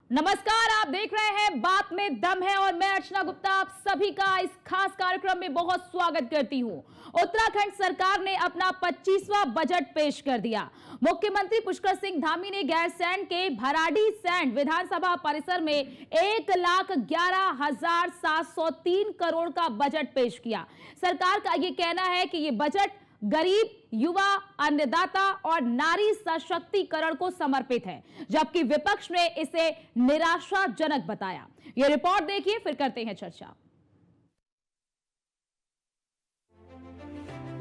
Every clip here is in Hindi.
नमस्कार, आप देख रहे हैं बात में दम है और मैं अर्चना गुप्ता आप सभी का इस खास कार्यक्रम में बहुत स्वागत करती हूं। उत्तराखंड सरकार ने अपना 25वां बजट पेश कर दिया। मुख्यमंत्री पुष्कर सिंह धामी ने गैरसैंण के भराड़ीसैंण विधानसभा परिसर में 1,11,703 करोड़ का बजट पेश किया। सरकार का यह कहना है कि यह बजट गरीब, युवा, अन्नदाता और नारी सशक्तिकरण को समर्पित है, जबकि विपक्ष ने इसे निराशाजनक बताया। यह रिपोर्ट देखिए, फिर करते हैं चर्चा।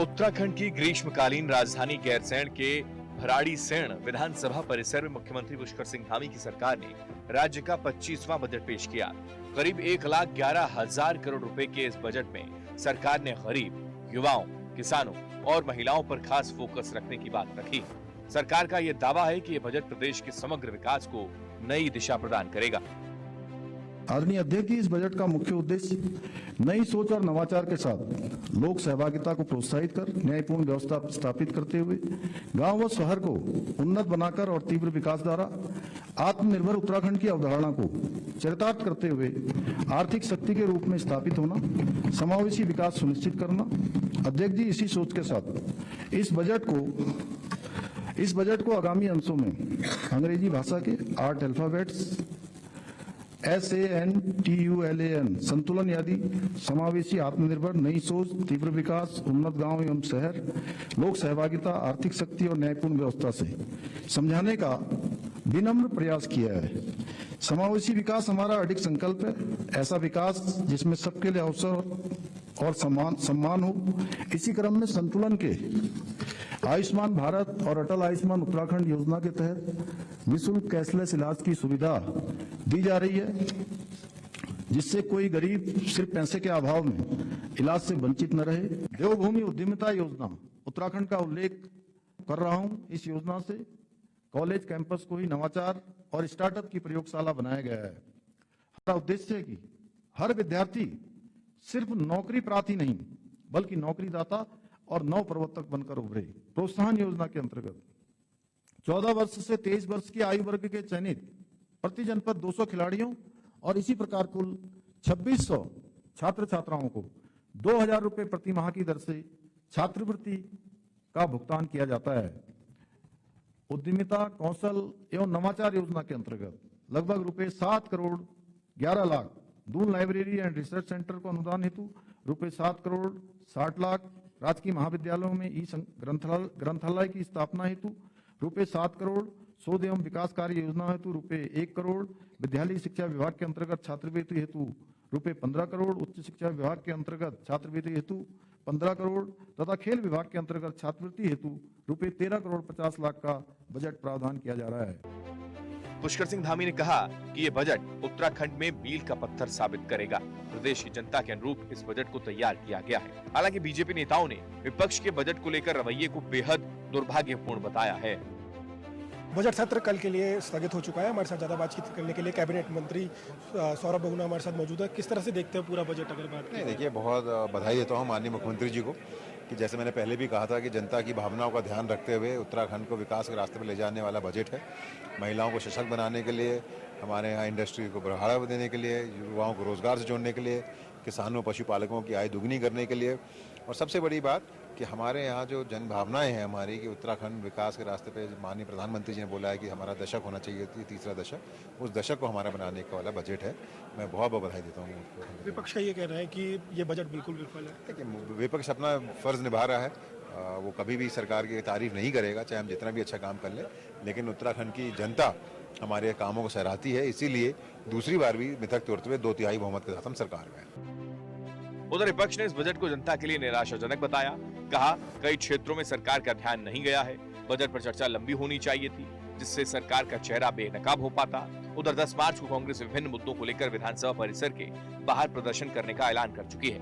उत्तराखंड की ग्रीष्मकालीन राजधानी गैरसैंण के भराड़ीसैंण विधानसभा परिसर में मुख्यमंत्री पुष्कर सिंह धामी की सरकार ने राज्य का 25वां बजट पेश किया। करीब 1,11,000 करोड़ रुपए के इस बजट में सरकार ने गरीब, युवाओं, किसानों और महिलाओं पर खास फोकस रखने की बात रखी। सरकार का यह दावा है कि यह बजट प्रदेश के समग्र विकास को नई दिशा प्रदान करेगा। आदरणीय अध्यक्ष जी, इस बजट का मुख्य उद्देश्य नई सोच और नवाचार के साथ लोक सहभागिता को प्रोत्साहित कर न्यायपूर्ण व्यवस्था स्थापित करते हुए गांव व शहर को उन्नत बनाकर और तीव्र विकास द्वारा आत्मनिर्भर उत्तराखंड की अवधारणा को चरितार्थ करते हुए आर्थिक शक्ति के रूप में स्थापित होना, समावेशी विकास सुनिश्चित करना। अध्यक्ष जी, इसी सोच के साथ इस बजट को आगामी अंशों में अंग्रेजी भाषा के 8 अल्फाबेट्स SANTULAN संतुलन यानी समावेशी, आत्मनिर्भर, नई सोच, तीव्र विकास, उन्नत गांव एवं शहर, लोक सहभागिता, आर्थिक शक्ति और न्यायपूर्ण व्यवस्था से समझाने का विनम्र प्रयास किया है। समावेशी विकास हमारा अडिग संकल्प है, ऐसा विकास जिसमें सबके लिए अवसर और सम्मान हो। इसी क्रम में संतुलन के आयुष्मान भारत और अटल आयुष्मान उत्तराखंड योजना के तहत निःशुल्क कैशलेस इलाज की सुविधा दी जा रही है, जिससे कोई गरीब सिर्फ पैसे के अभाव में इलाज से वंचित न रहे। देवभूमि उद्यमिता योजना उत्तराखंड का उल्लेख कर रहा हूं। इस योजना से कॉलेज कैंपस को ही नवाचार और स्टार्टअप की प्रयोगशाला बनाया गया है। हमारा उद्देश्य है कि हर विद्यार्थी सिर्फ नौकरी प्रार्थी नहीं बल्कि नौकरीदाता और नव प्रवर्तक बनकर उभरे। प्रोत्साहन योजना के अंतर्गत 14 वर्ष से 23 वर्ष की आयु वर्ग के चयनित प्रति जनपद 200 खिलाड़ियों और इसी प्रकार कुल 2600 छात्र छात्राओं को 2,000 रुपए प्रति माह की दर से छात्रवृत्ति का भुगतान किया जाता है। उद्यमिता, कौशल एवं नवाचार योजना के अंतर्गत लगभग रुपए 7 crore 11 lakh Doon library and research centre को अनुदान हेतु रुपए 7 करोड़ 60 लाख, राजकीय महाविद्यालयों में ई ग्रंथालय की स्थापना हेतु रुपए 7 करोड़, शोध एवं विकास कार्य योजना हेतु रुपए 1 करोड़, विद्यालय शिक्षा विभाग के अंतर्गत छात्रवृत्ति हेतु रुपए 15 करोड़, उच्च शिक्षा विभाग के अंतर्गत छात्रवृत्ति हेतु 15 करोड़ तथा खेल विभाग के अंतर्गत छात्रवृत्ति हेतु रुपए 13 करोड़ 50 लाख का बजट प्रावधान किया जा रहा है। पुष्कर सिंह धामी ने कहा कि ये बजट उत्तराखंड में मील का पत्थर साबित करेगा। प्रदेश की जनता के अनुरूप इस बजट को तैयार किया गया है। हालांकि बीजेपी नेताओं ने विपक्ष के बजट को लेकर रवैये को बेहद दुर्भाग्यपूर्ण बताया है। बजट सत्र कल के लिए स्थगित हो चुका है। हमारे साथ ज्यादा बातचीत करने के लिए कैबिनेट मंत्री सौरभ बहुगुणा हमारे साथ मौजूद है। किस तरह से देखते हैं पूरा बजट अगर बात करें? देखिए, बहुत बधाई देता हूँ माननीय मुख्यमंत्री जी को कि जैसे मैंने पहले भी कहा था कि जनता की भावनाओं का ध्यान रखते हुए उत्तराखंड को विकास के रास्ते पर ले जाने वाला बजट है। महिलाओं को सशक्त बनाने के लिए, हमारे यहाँ इंडस्ट्री को बढ़ावा देने के लिए, युवाओं को रोजगार से जोड़ने के लिए, किसानों पशुपालकों की आय दुगनी करने के लिए, और सबसे बड़ी बात कि हमारे यहाँ जो जन भावनाएं हैं हमारी कि उत्तराखंड विकास के रास्ते पे माननीय प्रधानमंत्री जी ने बोला है कि हमारा दशक होना चाहिए, तीसरा दशक, उस दशक को हमारा बनाने का वाला बजट है। मैं बहुत बहुत बधाई देता हूँ। विपक्ष का ये कहना है कि ये बजट बिल्कुल विफल है। देखिए, विपक्ष अपना फर्ज निभा रहा है। वो कभी भी सरकार की तारीफ नहीं करेगा, चाहे हम जितना भी अच्छा काम कर लें, लेकिन उत्तराखंड की जनता हमारे कामों को सराहती है। इसीलिए दूसरी बार भी मिथक तोड़ते हुए 2/3 बहुमत के साथ हम सरकार में हैं। उधर विपक्ष ने इस बजट को जनता के लिए निराशाजनक बताया। कहा, कई क्षेत्रों में सरकार का ध्यान नहीं गया है। बजट पर चर्चा लंबी होनी चाहिए थी, जिससे सरकार का चेहरा बेनकाब हो पाता। उधर 10 मार्च को कांग्रेस विभिन्न मुद्दों को लेकर विधानसभा परिसर के बाहर प्रदर्शन करने का ऐलान कर चुकी है।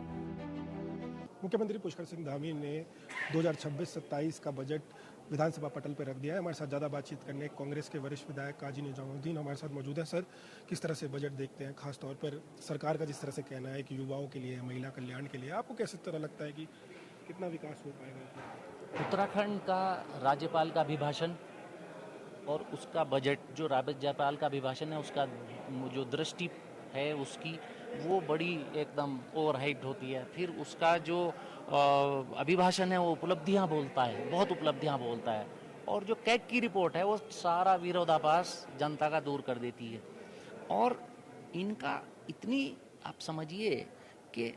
मुख्यमंत्री पुष्कर सिंह धामी ने 2026-27 का बजट विधानसभा पटल पर रख दिया है। हमारे साथ ज़्यादा बातचीत करने कांग्रेस के वरिष्ठ विधायक काजी निजामुद्दीन हमारे साथ मौजूद है। सर, किस तरह से बजट देखते हैं, खासतौर पर सरकार का जिस तरह से कहना है कि युवाओं के लिए, महिला कल्याण के लिए, आपको कैसे तरह लगता है कि कितना विकास हो पाएगा? उत्तराखंड का राज्यपाल का अभिभाषण और उसका बजट जो राज्यपाल का अभिभाषण है उसका जो दृष्टि है उसकी वो बड़ी एकदम ओवरहाइप्ड होती है। फिर उसका जो अभिभाषण है वो उपलब्धियां बोलता है, बहुत उपलब्धियां बोलता है, और जो कैग की रिपोर्ट है वो सारा विरोधाभास जनता का दूर कर देती है। और इनका इतनी आप समझिए कि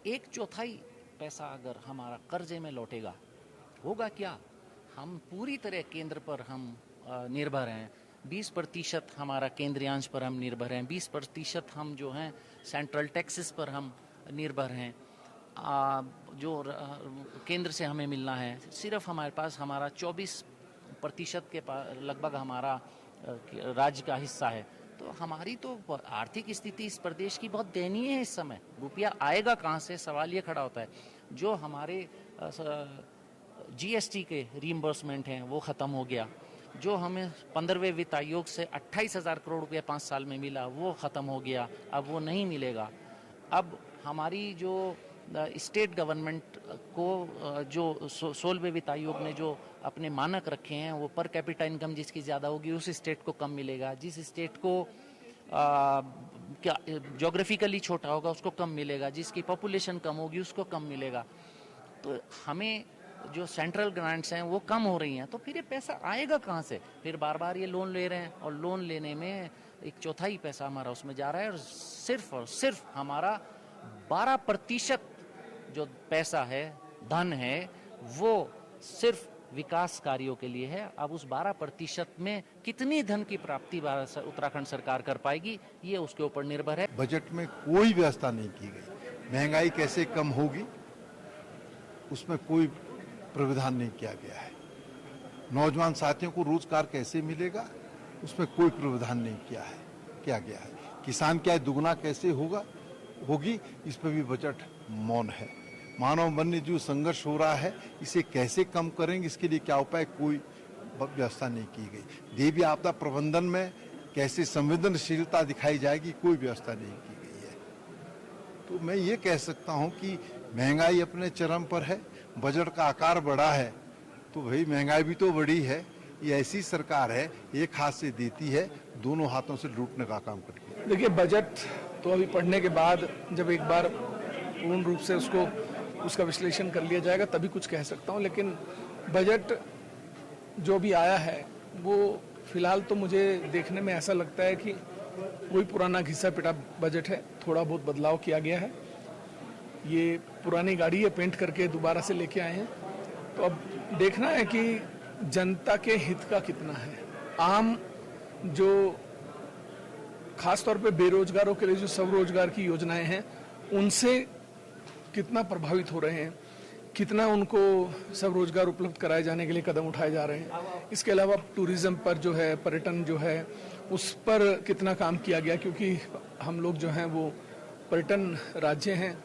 1/4 पैसा अगर हमारा कर्जे में लौटेगा, होगा क्या? हम पूरी तरह केंद्र पर हम निर्भर हैं। 20% हमारा केंद्रीयांश पर हम निर्भर हैं, 20% हम जो हैं सेंट्रल टैक्सेस पर हम निर्भर हैं। जो केंद्र से हमें मिलना है, सिर्फ हमारे पास हमारा 24% के लगभग हमारा राज्य का हिस्सा है। तो हमारी तो आर्थिक स्थिति इस प्रदेश की बहुत दयनीय है इस समय। रुपया आएगा कहाँ से, सवाल ये खड़ा होता है। जो हमारे जीएसटी के रीइंबर्समेंट हैं वो ख़त्म हो गया। जो हमें 15वें वित्त आयोग से 28,000 करोड़ रुपया 5 साल में मिला वो ख़त्म हो गया, अब वो नहीं मिलेगा। अब हमारी जो स्टेट गवर्नमेंट को जो 16वें वित्त आयोग ने जो अपने मानक रखे हैं वो पर कैपिटा इनकम जिसकी ज़्यादा होगी उस स्टेट को कम मिलेगा, जिस स्टेट को क्या जोग्राफिकली छोटा होगा उसको कम मिलेगा, जिसकी पॉपुलेशन कम होगी उसको कम मिलेगा। तो हमें जो सेंट्रल ग्रांट्स हैं वो कम हो रही हैं, तो फिर ये पैसा आएगा कहाँ से? फिर बार बार ये लोन ले रहे हैं और लोन लेने में 1/4 पैसा हमारा उसमें जा रहा है, और सिर्फ हमारा 12% जो पैसा है, धन है, वो सिर्फ विकास कार्यों के लिए है। अब उस 12% में कितनी धन की प्राप्ति उत्तराखंड सरकार कर पाएगी ये उसके ऊपर निर्भर है। बजट में कोई व्यवस्था नहीं की गई। महंगाई कैसे कम होगी उसमें कोई प्रावधान नहीं किया गया है। नौजवान साथियों को रोजगार कैसे मिलेगा उसमें कोई प्रावधान नहीं किया गया है। किसान क्या दुगना कैसे होगी इस पर भी बजट मौन है। मानव वन्य जीव संघर्ष हो रहा है, इसे कैसे कम करेंगे इसके लिए क्या उपाय, कोई व्यवस्था नहीं की गई। देवी आपदा प्रबंधन में कैसे संवेदनशीलता दिखाई जाएगी, कोई व्यवस्था नहीं की गई है। तो मैं ये कह सकता हूँ कि महंगाई अपने चरम पर है, बजट का आकार बड़ा है, तो भाई महंगाई भी तो बड़ी है। ये ऐसी सरकार है, एक हाथ से देती है, दोनों हाथों से लूटने का काम करती है। देखिए, बजट तो अभी पढ़ने के बाद जब एक बार पूर्ण रूप से उसका विश्लेषण कर लिया जाएगा तभी कुछ कह सकता हूँ। लेकिन बजट जो भी आया है वो फिलहाल तो मुझे देखने में ऐसा लगता है कि कोई पुराना घिसा पिटा बजट है, थोड़ा बहुत बदलाव किया गया है। ये पुरानी गाड़ी है, पेंट करके दोबारा से लेके आए हैं। तो अब देखना है कि जनता के हित का कितना है। आम जो खास तौर पे बेरोजगारों के लिए जो स्वरोजगार की योजनाएं हैं उनसे कितना प्रभावित हो रहे हैं, कितना उनको स्वरोजगार उपलब्ध कराए जाने के लिए कदम उठाए जा रहे हैं। इसके अलावा टूरिज्म पर जो है, पर्यटन जो है, उस पर कितना काम किया गया, क्योंकि हम लोग जो हैं वो पर्यटन राज्य हैं,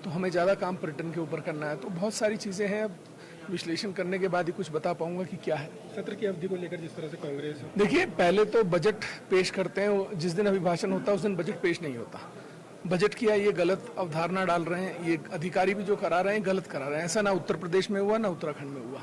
तो हमें ज़्यादा काम पर्यटन के ऊपर करना है। तो बहुत सारी चीज़ें हैं, अब विश्लेषण करने के बाद ही कुछ बता पाऊंगा कि क्या है। सत्र की अवधि को लेकर जिस तरह से कांग्रेस, देखिए, पहले तो बजट पेश करते हैं, जिस दिन अभिभाषण होता है उस दिन बजट पेश नहीं होता। बजट किया ये गलत अवधारणा डाल रहे हैं, ये अधिकारी भी जो करा रहे हैं गलत करा रहे हैं। ऐसा ना उत्तर प्रदेश में हुआ ना उत्तराखंड में हुआ।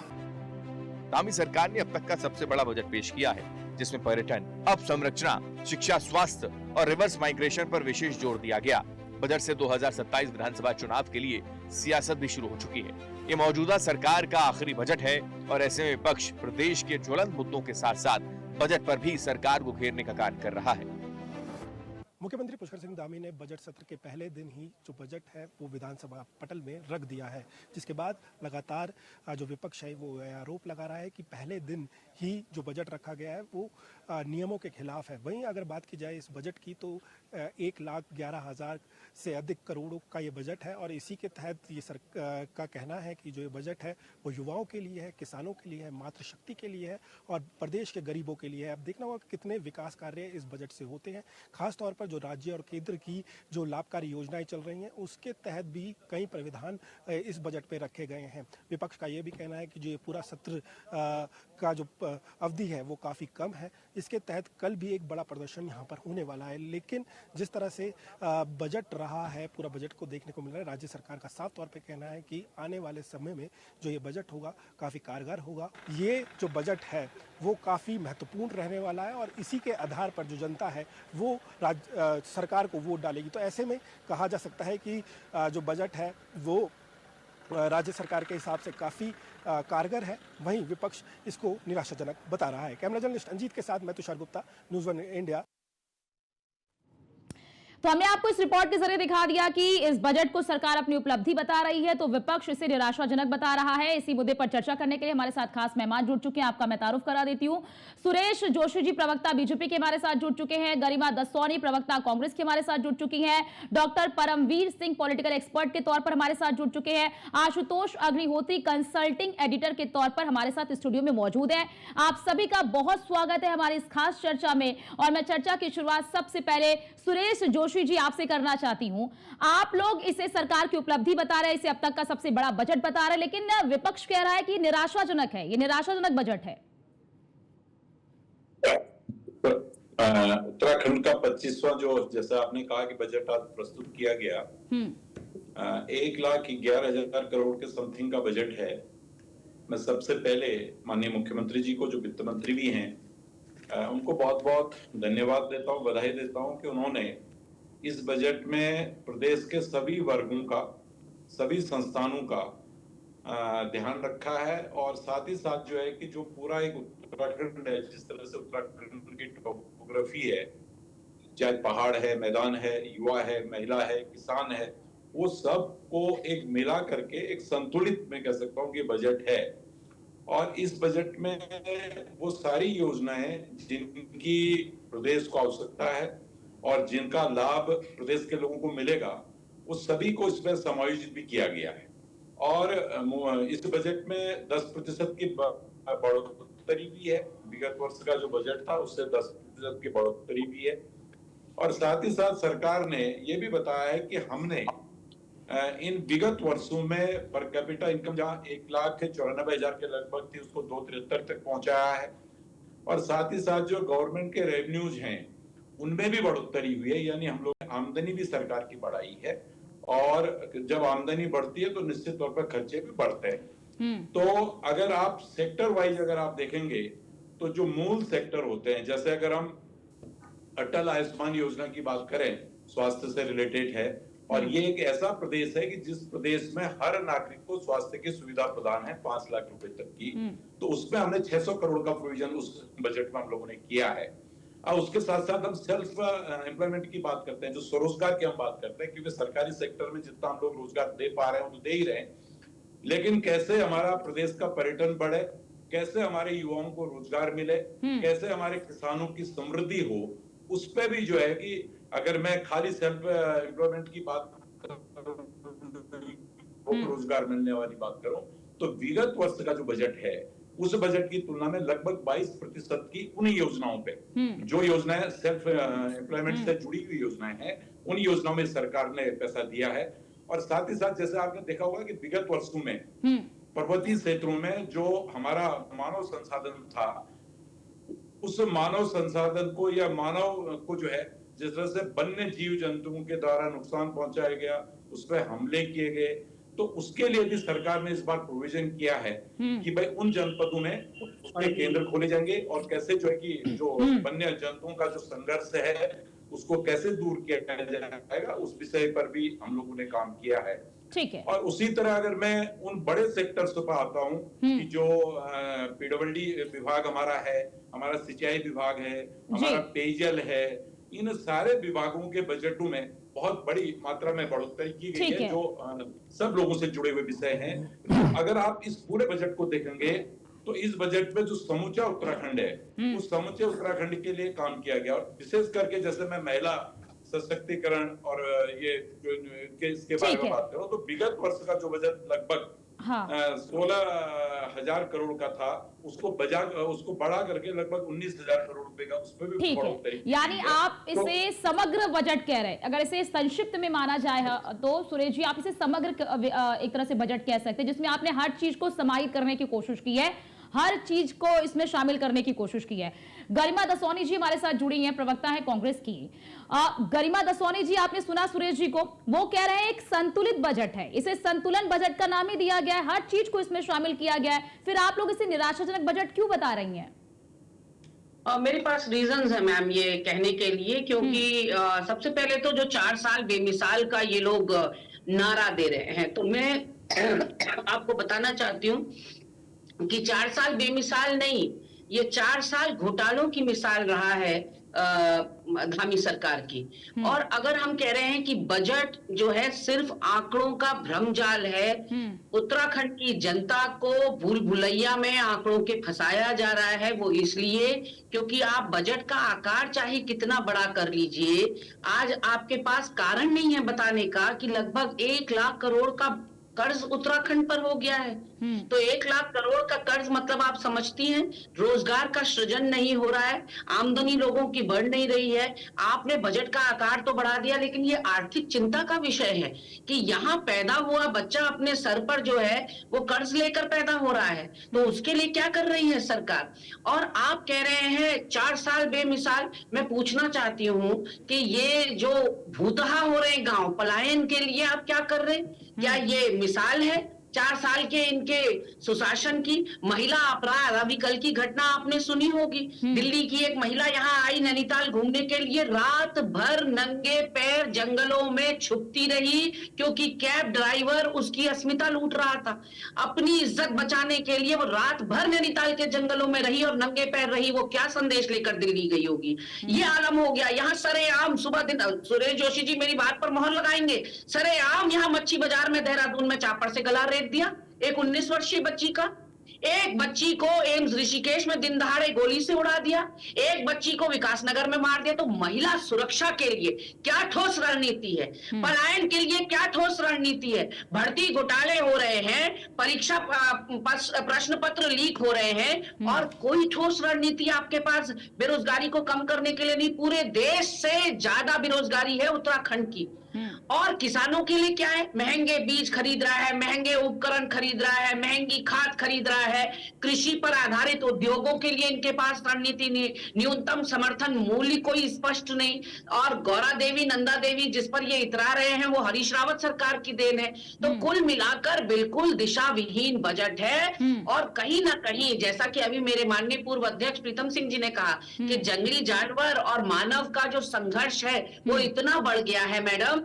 धामी सरकार ने अब तक का सबसे बड़ा बजट पेश किया है, जिसमें पर्यटन, अवसंरचना, शिक्षा, स्वास्थ्य और रिवर्स माइग्रेशन पर विशेष जोर दिया गया। बजट से 2027 विधानसभा चुनाव के लिए सियासत भी शुरू हो चुकी है। ये मौजूदा सरकार का आखिरी बजट है और ऐसे में विपक्ष प्रदेश के ज्वलंत मुद्दों के साथ साथ बजट पर भी सरकार को घेरने का कार्य कर रहा है। मुख्यमंत्री पुष्कर सिंह धामी ने बजट सत्र के पहले दिन ही जो बजट है वो विधानसभा पटल में रख दिया है, जिसके बाद लगातार जो विपक्ष है वो आरोप लगा रहा है कि पहले दिन ही जो बजट रखा गया है वो नियमों के खिलाफ है। वहीं अगर बात की जाए इस बजट की तो 1,11,000 से अधिक करोड़ों का ये बजट है और इसी के तहत ये सरकार का कहना है कि जो ये बजट है वो युवाओं के लिए है, किसानों के लिए है, मातृशक्ति के लिए है और प्रदेश के गरीबों के लिए है। अब देखना होगा कितने विकास कार्य इस बजट से होते हैं। खासतौर पर जो राज्य और केंद्र की जो लाभकारी योजनाएं चल रही हैं उसके तहत भी कई प्रावधान इस बजट पे रखे गए हैं। विपक्ष का ये भी कहना है कि जो ये पूरा सत्र का जो अवधि है वो काफ़ी कम है, इसके तहत कल भी एक बड़ा प्रदर्शन यहाँ पर होने वाला है। लेकिन जिस तरह से बजट रहा है, पूरा बजट को देखने को मिल रहा है, राज्य सरकार का साफ तौर पे कहना है कि आने वाले समय में जो ये बजट होगा काफ़ी कारगर होगा। ये जो बजट है वो काफ़ी महत्वपूर्ण रहने वाला है और इसी के आधार पर जो जनता है वो सरकार को वोट डालेगी। तो ऐसे में कहा जा सकता है कि जो बजट है वो राज्य सरकार के हिसाब से काफ़ी कारगर है। वहीं विपक्ष इसको निराशाजनक बता रहा है। कैमरा जर्नलिस्ट अंजीत के साथ मैं Tushar Gupta, news one India. तो हमने आपको इस रिपोर्ट के जरिए दिखा दिया कि इस बजट को सरकार अपनी उपलब्धि बता रही है तो विपक्ष इसे निराशाजनक बता रहा है। इसी मुद्दे पर चर्चा करने के लिए हमारे साथ खास मेहमान जुड़ चुके हैं। आपका मैं तारुफ करा देती हूं। सुरेश जोशी जी प्रवक्ता बीजेपी के हमारे साथ जुड़ चुके हैं। गरिमा दसौनी प्रवक्ता कांग्रेस के हमारे साथ जुड़ चुकी हैं। Doctor Paramvir Singh political expert के तौर पर हमारे साथ जुड़ चुके हैं। आशुतोष अग्निहोत्री कंसल्टिंग एडिटर के तौर पर हमारे साथ स्टूडियो में मौजूद है। आप सभी का बहुत स्वागत है हमारी इस खास चर्चा में। और मैं चर्चा की शुरुआत सबसे पहले सुरेश जोशी जी आपसे करना चाहती हूं। आप लोग इसे सरकार की उपलब्धि बता रहे हैं, इसे अब तक का सबसे बड़ा बजट बता रहे हैं, लेकिन विपक्ष कह रहा है कि निराशाजनक है, ये निराशाजनक बजट है। उत्तराखंड का 25वां जो जैसा आपने कहा कि बजट आज प्रस्तुत किया गया, 1,11,000 करोड़ के समथिंग का बजट है। मैं सबसे पहले माननीय मुख्यमंत्री जी को, जो वित्त मंत्री भी हैं, उनको बहुत बहुत धन्यवाद देता हूँ, बधाई देता हूँ कि उन्होंने इस बजट में प्रदेश के सभी वर्गों का, सभी संस्थानों का ध्यान रखा है। और साथ ही साथ जो है कि जो पूरा एक उत्तराखंड है, जिस तरह से उत्तराखंड की टोपोग्राफी है, चाहे पहाड़ है, मैदान है, युवा है, महिला है, किसान है, वो सब को एक मिला करके एक संतुलित मैं कह सकता हूँ कि बजट है। और इस बजट में वो सारी योजनाएं जिनकी प्रदेश को आवश्यकता है और जिनका लाभ प्रदेश के लोगों को मिलेगा, उस सभी को इसमें समायोजित भी किया गया है। और इस बजट में 10% की बढ़ोतरी भी है। विगत वर्ष का जो बजट था उससे 10% की बढ़ोतरी भी है। और साथ ही साथ सरकार ने ये भी बताया है कि हमने इन विगत वर्षों में पर कैपिटा इनकम जहां 1,94,000 के लगभग थी, उसको 2,73 तक पहुंचाया है। और साथ ही साथ जो गवर्नमेंट के रेवेन्यूज हैं उनमें भी बढ़ोतरी हुई है, यानी हम लोग आमदनी भी सरकार की बढ़ाई है। और जब आमदनी बढ़ती है तो निश्चित तौर पर खर्चे भी बढ़ते हैं। तो अगर आप सेक्टर वाइज अगर आप देखेंगे तो जो मूल सेक्टर होते हैं, जैसे अगर हम अटल आयुष्मान योजना की बात करें, स्वास्थ्य से रिलेटेड है। और ये एक ऐसा प्रदेश है कि जिस प्रदेश में हर नागरिक को स्वास्थ्य की सुविधा प्रदान है 5 लाख रुपए तक की। तो उसमें हमने 600 करोड़ का प्रोविजन उस बजट में हम लोगों ने किया है। और उसके साथ साथ हम सेल्फ एम्प्लॉयमेंट की बात करते हैं, जो स्वरोजगार की हम बात करते हैं, क्योंकि सरकारी सेक्टर में जितना हम लोग रोजगार दे पा रहे हैं वो तो दे ही रहे हैं, लेकिन कैसे हमारा प्रदेश का पर्यटन बढ़े, कैसे हमारे युवाओं को रोजगार मिले, कैसे हमारे किसानों की समृद्धि हो, उस पर भी जो है कि अगर मैं खाली सेल्फ एम्प्लॉयमेंट की बात करूं, रोजगार मिलने वाली बात करूं, तो विगत वर्ष का जो बजट है उस बजट की तुलना में लगभग 22% की उन योजनाओं पे, जो योजनाएं सेल्फ एम्प्लॉयमेंट से जुड़ी हुई योजनाएं हैं, उन योजनाओं में सरकार ने पैसा दिया है। और साथ ही साथ जैसे आपने देखा होगा कि विगत वर्षों में पर्वतीय क्षेत्रों में जो हमारा मानव संसाधन था, उस मानव संसाधन को या मानव को जो है जिस तरह से वन्य जीव जंतुओं के द्वारा नुकसान पहुंचाया गया, उस पर हमले किए गए, तो उसके लिए भी सरकार ने इस बार प्रोविजन किया है कि भाई उन जनपदों में उसके केंद्र खोले जाएंगे और कैसे जो है कि जो वन्य जंतुओं का जो संघर्ष है उसको कैसे दूर किया जाएगा, उस विषय पर भी हम लोगों ने काम किया है। ठीक है। और उसी तरह अगर मैं उन बड़े सेक्टर्स पर आता हूँ कि जो पीडब्ल्यूडी विभाग हमारा है, हमारा सिंचाई विभाग है, हमारा पेयजल है, इन सारे विभागों के बजटों में बहुत बड़ी मात्रा में बढ़ोतरी की गई है, जो सब लोगों से जुड़े हुए विषय हैं। अगर आप इस पूरे बजट को देखेंगे तो इस बजट में जो समूचा उत्तराखंड है, उस समूचे उत्तराखंड के लिए काम किया गया। और विशेष करके जैसे मैं महिला सशक्तिकरण और ये इसके बारे में बात करूं, तो विगत वर्ष का जो बजट लगभग 16,000 करोड़ का था, उसको बढ़ा करके लगभग 19,000 करोड़ रुपए का, उसमें भी बढ़ोतरी। यानी आप इसे समग्र बजट कह रहे हैं। अगर इसे संक्षिप्त में माना जाए तो सुरेश जी, आप इसे समग्र एक तरह से बजट कह सकते हैं, जिसमें आपने हर चीज को समाहित करने की कोशिश की है। हर चीज को इसमें शामिल करने की कोशिश की है। गरिमा दसौनी जी हमारे साथ जुड़ी हैं, प्रवक्ता है कांग्रेस की। गरिमा दसौनी जी, आपने सुना सुरेश जी को, वो कह रहे हैं एक संतुलित बजट है, इसे संतुलन बजट का नाम ही दिया गया है, हर चीज को इसमें शामिल किया गया है, फिर आप लोग इसे निराशाजनक बजट क्यों बता रही हैं? मेरे पास रीजंस है मैम ये कहने के लिए, क्योंकि सबसे पहले तो जो 4 साल बेमिसाल का ये लोग नारा दे रहे हैं, तो मैं आपको बताना चाहती हूँ कि 4 साल बेमिसाल नहीं, ये 4 साल घोटालों की मिसाल रहा है धामी सरकार की। और अगर हम कह रहे हैं कि बजट जो है सिर्फ आंकड़ों का भ्रमजाल है, उत्तराखंड की जनता को भूल भुलैया में आंकड़ों के फंसाया जा रहा है, वो इसलिए क्योंकि आप बजट का आकार चाहे कितना बड़ा कर लीजिए, आज आपके पास कारण नहीं है बताने का कि लगभग 1 लाख करोड़ का कर्ज उत्तराखंड पर हो गया है। तो 1 लाख करोड़ का कर्ज मतलब आप समझती हैं, रोजगार का सृजन नहीं हो रहा है, आमदनी लोगों की बढ़ नहीं रही है। आपने बजट का आकार तो बढ़ा दिया, लेकिन ये आर्थिक चिंता का विषय है कि यहाँ पैदा हुआ बच्चा अपने सर पर जो है वो कर्ज लेकर पैदा हो रहा है, तो उसके लिए क्या कर रही है सरकार? और आप कह रहे हैं 4 साल बेमिसाल। मैं पूछना चाहती हूँ कि ये जो भूतहा हो रहे गांव पलायन के लिए आप क्या कर रहे हैं? क्या ये मिसाल है 4 साल के इनके सुशासन की? महिला अपराध, अभी कल की घटना आपने सुनी होगी, दिल्ली की एक महिला यहाँ आई नैनीताल घूमने के लिए, रात भर नंगे पैर जंगलों में छुपती रही क्योंकि कैब ड्राइवर उसकी अस्मिता लूट रहा था। अपनी इज्जत बचाने के लिए वो रात भर नैनीताल के जंगलों में रही और नंगे पैर रही। वो क्या संदेश लेकर दिल्ली गई होगी? ये आलम हो गया। यहाँ सरेआम सुबह दिन, सुरेश जोशी जी मेरी बात पर मोहर लगाएंगे, सरेआम यहाँ मच्छी बाजार में देहरादून में चापड़ से गला दिया एक 19 वर्षीय बच्ची का। एक बच्ची को एम्स ऋषिकेश में दिन दहाड़े गोली से उड़ा दिया, एक बच्ची को विकासनगर में मार दिया। तो महिला सुरक्षा के लिए क्या ठोस रणनीति है? पलायन के लिए क्या ठोस रणनीति है? भर्ती घोटाले हो रहे हैं, परीक्षा प्रश्न पत्र लीक हो रहे हैं और कोई ठोस रणनीति आपके पास बेरोजगारी को कम करने के लिए नहीं। पूरे देश से ज्यादा बेरोजगारी है उत्तराखंड की। और किसानों के लिए क्या है? महंगे बीज खरीद रहा है, महंगे उपकरण खरीद रहा है, महंगी खाद खरीद रहा है। कृषि पर आधारित उद्योगों के लिए इनके पास रणनीति नहीं, न्यूनतम समर्थन मूल्य कोई स्पष्ट नहीं। और गौरा देवी नंदा देवी जिस पर ये इतरा रहे हैं वो हरीश रावत सरकार की देन है। तो कुल मिलाकर बिल्कुल दिशा विहीन बजट है। और कहीं ना कहीं जैसा कि अभी मेरे माननीय पूर्व अध्यक्ष प्रीतम सिंह जी ने कहा कि जंगली जानवर और मानव का जो संघर्ष है वो इतना बढ़ गया है मैडम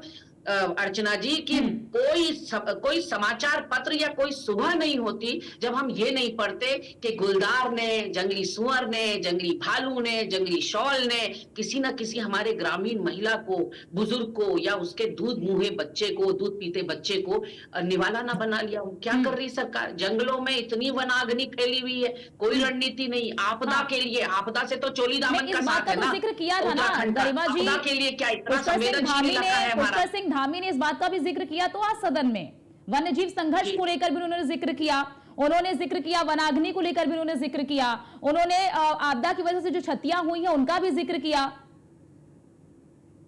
अर्चना जी की कोई समाचार पत्र या कोई सुबह नहीं होती जब हम ये नहीं पढ़ते कि गुलदार ने, जंगली सुअर ने, जंगली भालू ने, जंगली शॉल ने किसी ना किसी हमारे ग्रामीण महिला को, बुजुर्ग को या उसके दूध मुहे बच्चे को, दूध पीते बच्चे को निवाला ना बना लिया हो। क्या कर रही सरकार? जंगलों में इतनी वनाग्नि फैली हुई है, कोई रणनीति नहीं। आपदा के लिए, आपदा से तो चोली दामन का साथ है ना, जिक्र किया था ना गरिमा जी, आपदा के लिए क्या इतना संवेदनशील इलाका है हमारा? धामी ने इस बात का भी जिक्र किया तो आज सदन में वन्य जीव संघर्ष को लेकर भी उन्होंने जिक्र किया, वनाग्नि को लेकर भी उन्होंने जिक्र किया, उन्होंने आपदा की वजह से जो क्षतियां हुई हैं उनका भी जिक्र किया।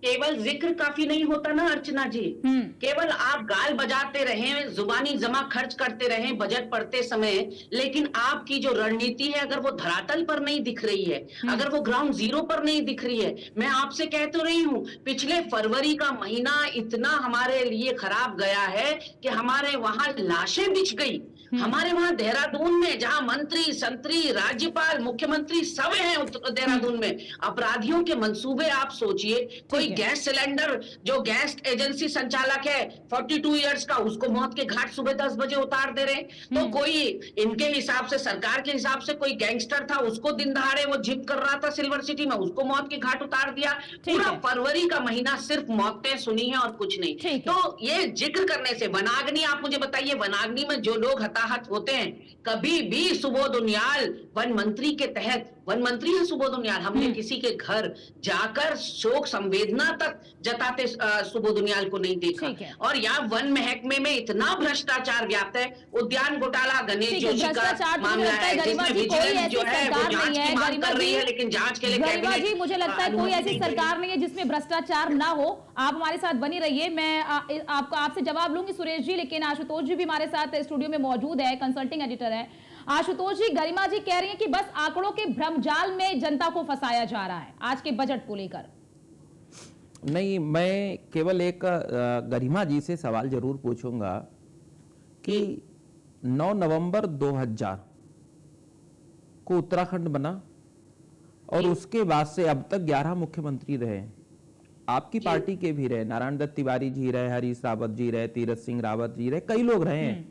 केवल जिक्र काफी नहीं होता ना अर्चना जी, केवल आप गाल बजाते रहें, जुबानी जमा खर्च करते रहें बजट पढ़ते समय, लेकिन आपकी जो रणनीति है अगर वो धरातल पर नहीं दिख रही है, अगर वो ग्राउंड जीरो पर नहीं दिख रही है। मैं आपसे कह तो रही हूं, पिछले फरवरी का महीना इतना हमारे लिए खराब गया है कि हमारे वहां लाशें बिछ गई। हमारे वहां देहरादून में जहां मंत्री, संतरी, राज्यपाल, मुख्यमंत्री सब हैं देहरादून में, अपराधियों के मंसूबे आप सोचिए। कोई गैस सिलेंडर जो गैस एजेंसी संचालक है 42 इयर्स का, उसको मौत के घाट सुबह 10 बजे उतार दे रहे। तो कोई इनके हिसाब से, सरकार के हिसाब से कोई गैंगस्टर था, उसको दिन दहाड़े वो जिप कर रहा था सिल्वर सिटी में, उसको मौत के घाट उतार दिया। पूरा फरवरी का महीना सिर्फ मौतें सुनी है और कुछ नहीं। तो ये जिक्र करने से, वनाग्नि, आप मुझे बताइए, वनाग्नि में जो लोग हताहत होते हैं, कभी भी सुबोध उनियाल वन मंत्री के तहत, वन मंत्री है सुबोध उनियाल, हमने किसी के घर जाकर शोक संवेदना तक जताते सुबोध उनियाल को नहीं देखा। और यहाँ वन महकमे में इतना भ्रष्टाचार व्याप्त है। उद्यान घोटाला गणेश जोशी का मामला है जिसमें विजिलेंस जो है वो जांच की मांग कर रही है, लेकिन जांच के लिए कैबिनेट जी, मुझे लगता है कोई ऐसी सरकार नहीं है जिसमें भ्रष्टाचार ना हो। आप हमारे साथ बनी रहिए, मैं आपसे जवाब लूंगी सुरेश जी, लेकिन आशुतोष जी भी हमारे साथ स्टूडियो में मौजूद है, कंसल्टिंग एडिटर है। आशुतोष जी, गरिमा जी कह रही हैं कि बस आंकड़ों के भ्रमजाल में जनता को फंसाया जा रहा है आज के बजट को लेकर। नहीं, मैं केवल एक गरिमा जी से सवाल जरूर पूछूंगा कि 9 नवंबर 2000 को उत्तराखंड बना और उसके बाद से अब तक 11 मुख्यमंत्री रहे। आपकी पार्टी के भी रहे, नारायण दत्त तिवारी जी रहे, हरीश रावत जी रहे, तीरथ सिंह रावत जी रहे, कई लोग रहे हैं।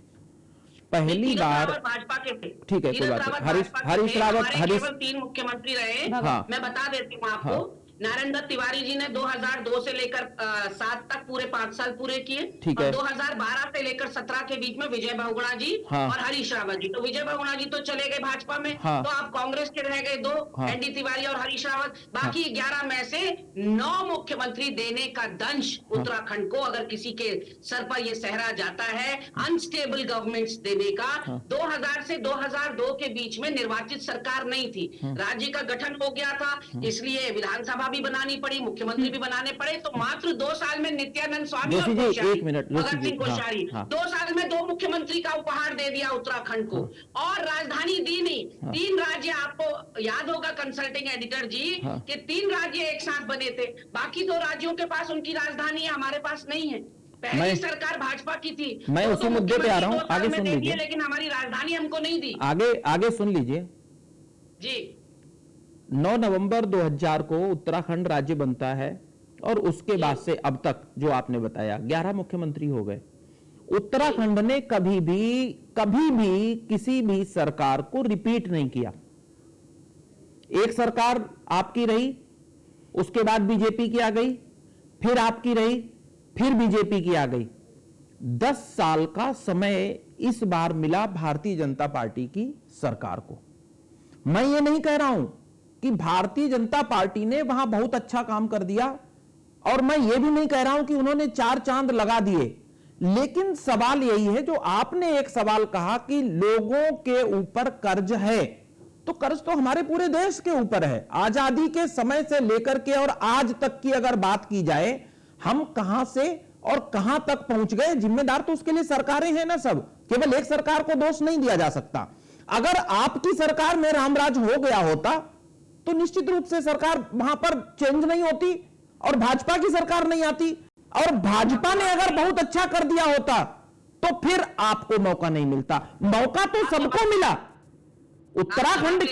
पहली बार भाजपा के थे, ठीक है, कोई बात नहीं। हरीश रावत, हरीश 3 मुख्यमंत्री रहे। हाँ। मैं बता देती हूँ आपको, नारायण दत्त तिवारी जी ने 2002 से लेकर 7 तक पूरे 5 साल पूरे किए। ठीक और है। 2012 से लेकर 17 के बीच में विजय बहुगुणा जी हाँ। और हरीश रावत जी। तो विजय बहुगुणा जी तो चले गए भाजपा में। हाँ। तो आप कांग्रेस के रह गए 2, हाँ। एनडी तिवारी और हरीश रावत। बाकी 11 में से 9 मुख्यमंत्री देने का दंश उत्तराखंड को अगर किसी के सर पर यह सहरा जाता है अनस्टेबल गवर्नमेंट्स देने का। 2000 से 2002 के बीच में निर्वाचित सरकार नहीं थी, राज्य का गठन हो गया था, इसलिए विधानसभा भी बनानी पड़ी, मुख्यमंत्री भी बनाने पड़े। तो मात्र 2 साल में नित्यानंद स्वामी और जोशी जी, कोश्यारी, एक मिनट, जोशी भगत जी, सिंह कोश्यारी, हाँ। 2 साल में 2 मुख्यमंत्री का उपहार दे दिया उत्तराखंड को। और राजधानी दी नहीं। 3 राज्य, आपको याद होगा कंसल्टिंग एडिटर जी, कि 3 राज्य एक साथ बने थे। बाकी 2 राज्यों के पास उनकी राजधानी है, हमारे पास नहीं है। पहली सरकार भाजपा की थी। मैं उसी मुद्दे पे आ रहा हूँ, आगे सुन लीजिए। लेकिन हमारी राजधानी हमको नहीं दी। आगे सुन लीजिए जी। 9 नवंबर 2000 को उत्तराखंड राज्य बनता है और उसके बाद से अब तक जो आपने बताया 11 मुख्यमंत्री हो गए। उत्तराखंड ने कभी भी किसी भी सरकार को रिपीट नहीं किया। एक सरकार आपकी रही, उसके बाद बीजेपी की आ गई, फिर आपकी रही, फिर बीजेपी की आ गई। 10 साल का समय इस बार मिला भारतीय जनता पार्टी की सरकार को। मैं ये नहीं कह रहा हूं कि भारतीय जनता पार्टी ने वहां बहुत अच्छा काम कर दिया, और मैं ये भी नहीं कह रहा हूं कि उन्होंने 4 चांद लगा दिए। लेकिन सवाल यही है, जो आपने एक सवाल कहा कि लोगों के ऊपर कर्ज है, तो कर्ज तो हमारे पूरे देश के ऊपर है। आजादी के समय से लेकर के और आज तक की अगर बात की जाए, हम कहां से और कहां तक पहुंच गए, जिम्मेदार तो उसके लिए सरकारें हैं ना सब। केवल एक सरकार को दोष नहीं दिया जा सकता। अगर आपकी सरकार में रामराज हो गया होता तो निश्चित रूप से सरकार वहां पर चेंज नहीं होती और भाजपा की सरकार नहीं आती। और भाजपा ने अगर बहुत अच्छा कर दिया होता तो फिर आपको मौका नहीं मिलता। मौका तो सबको मिला। उत्तराखंड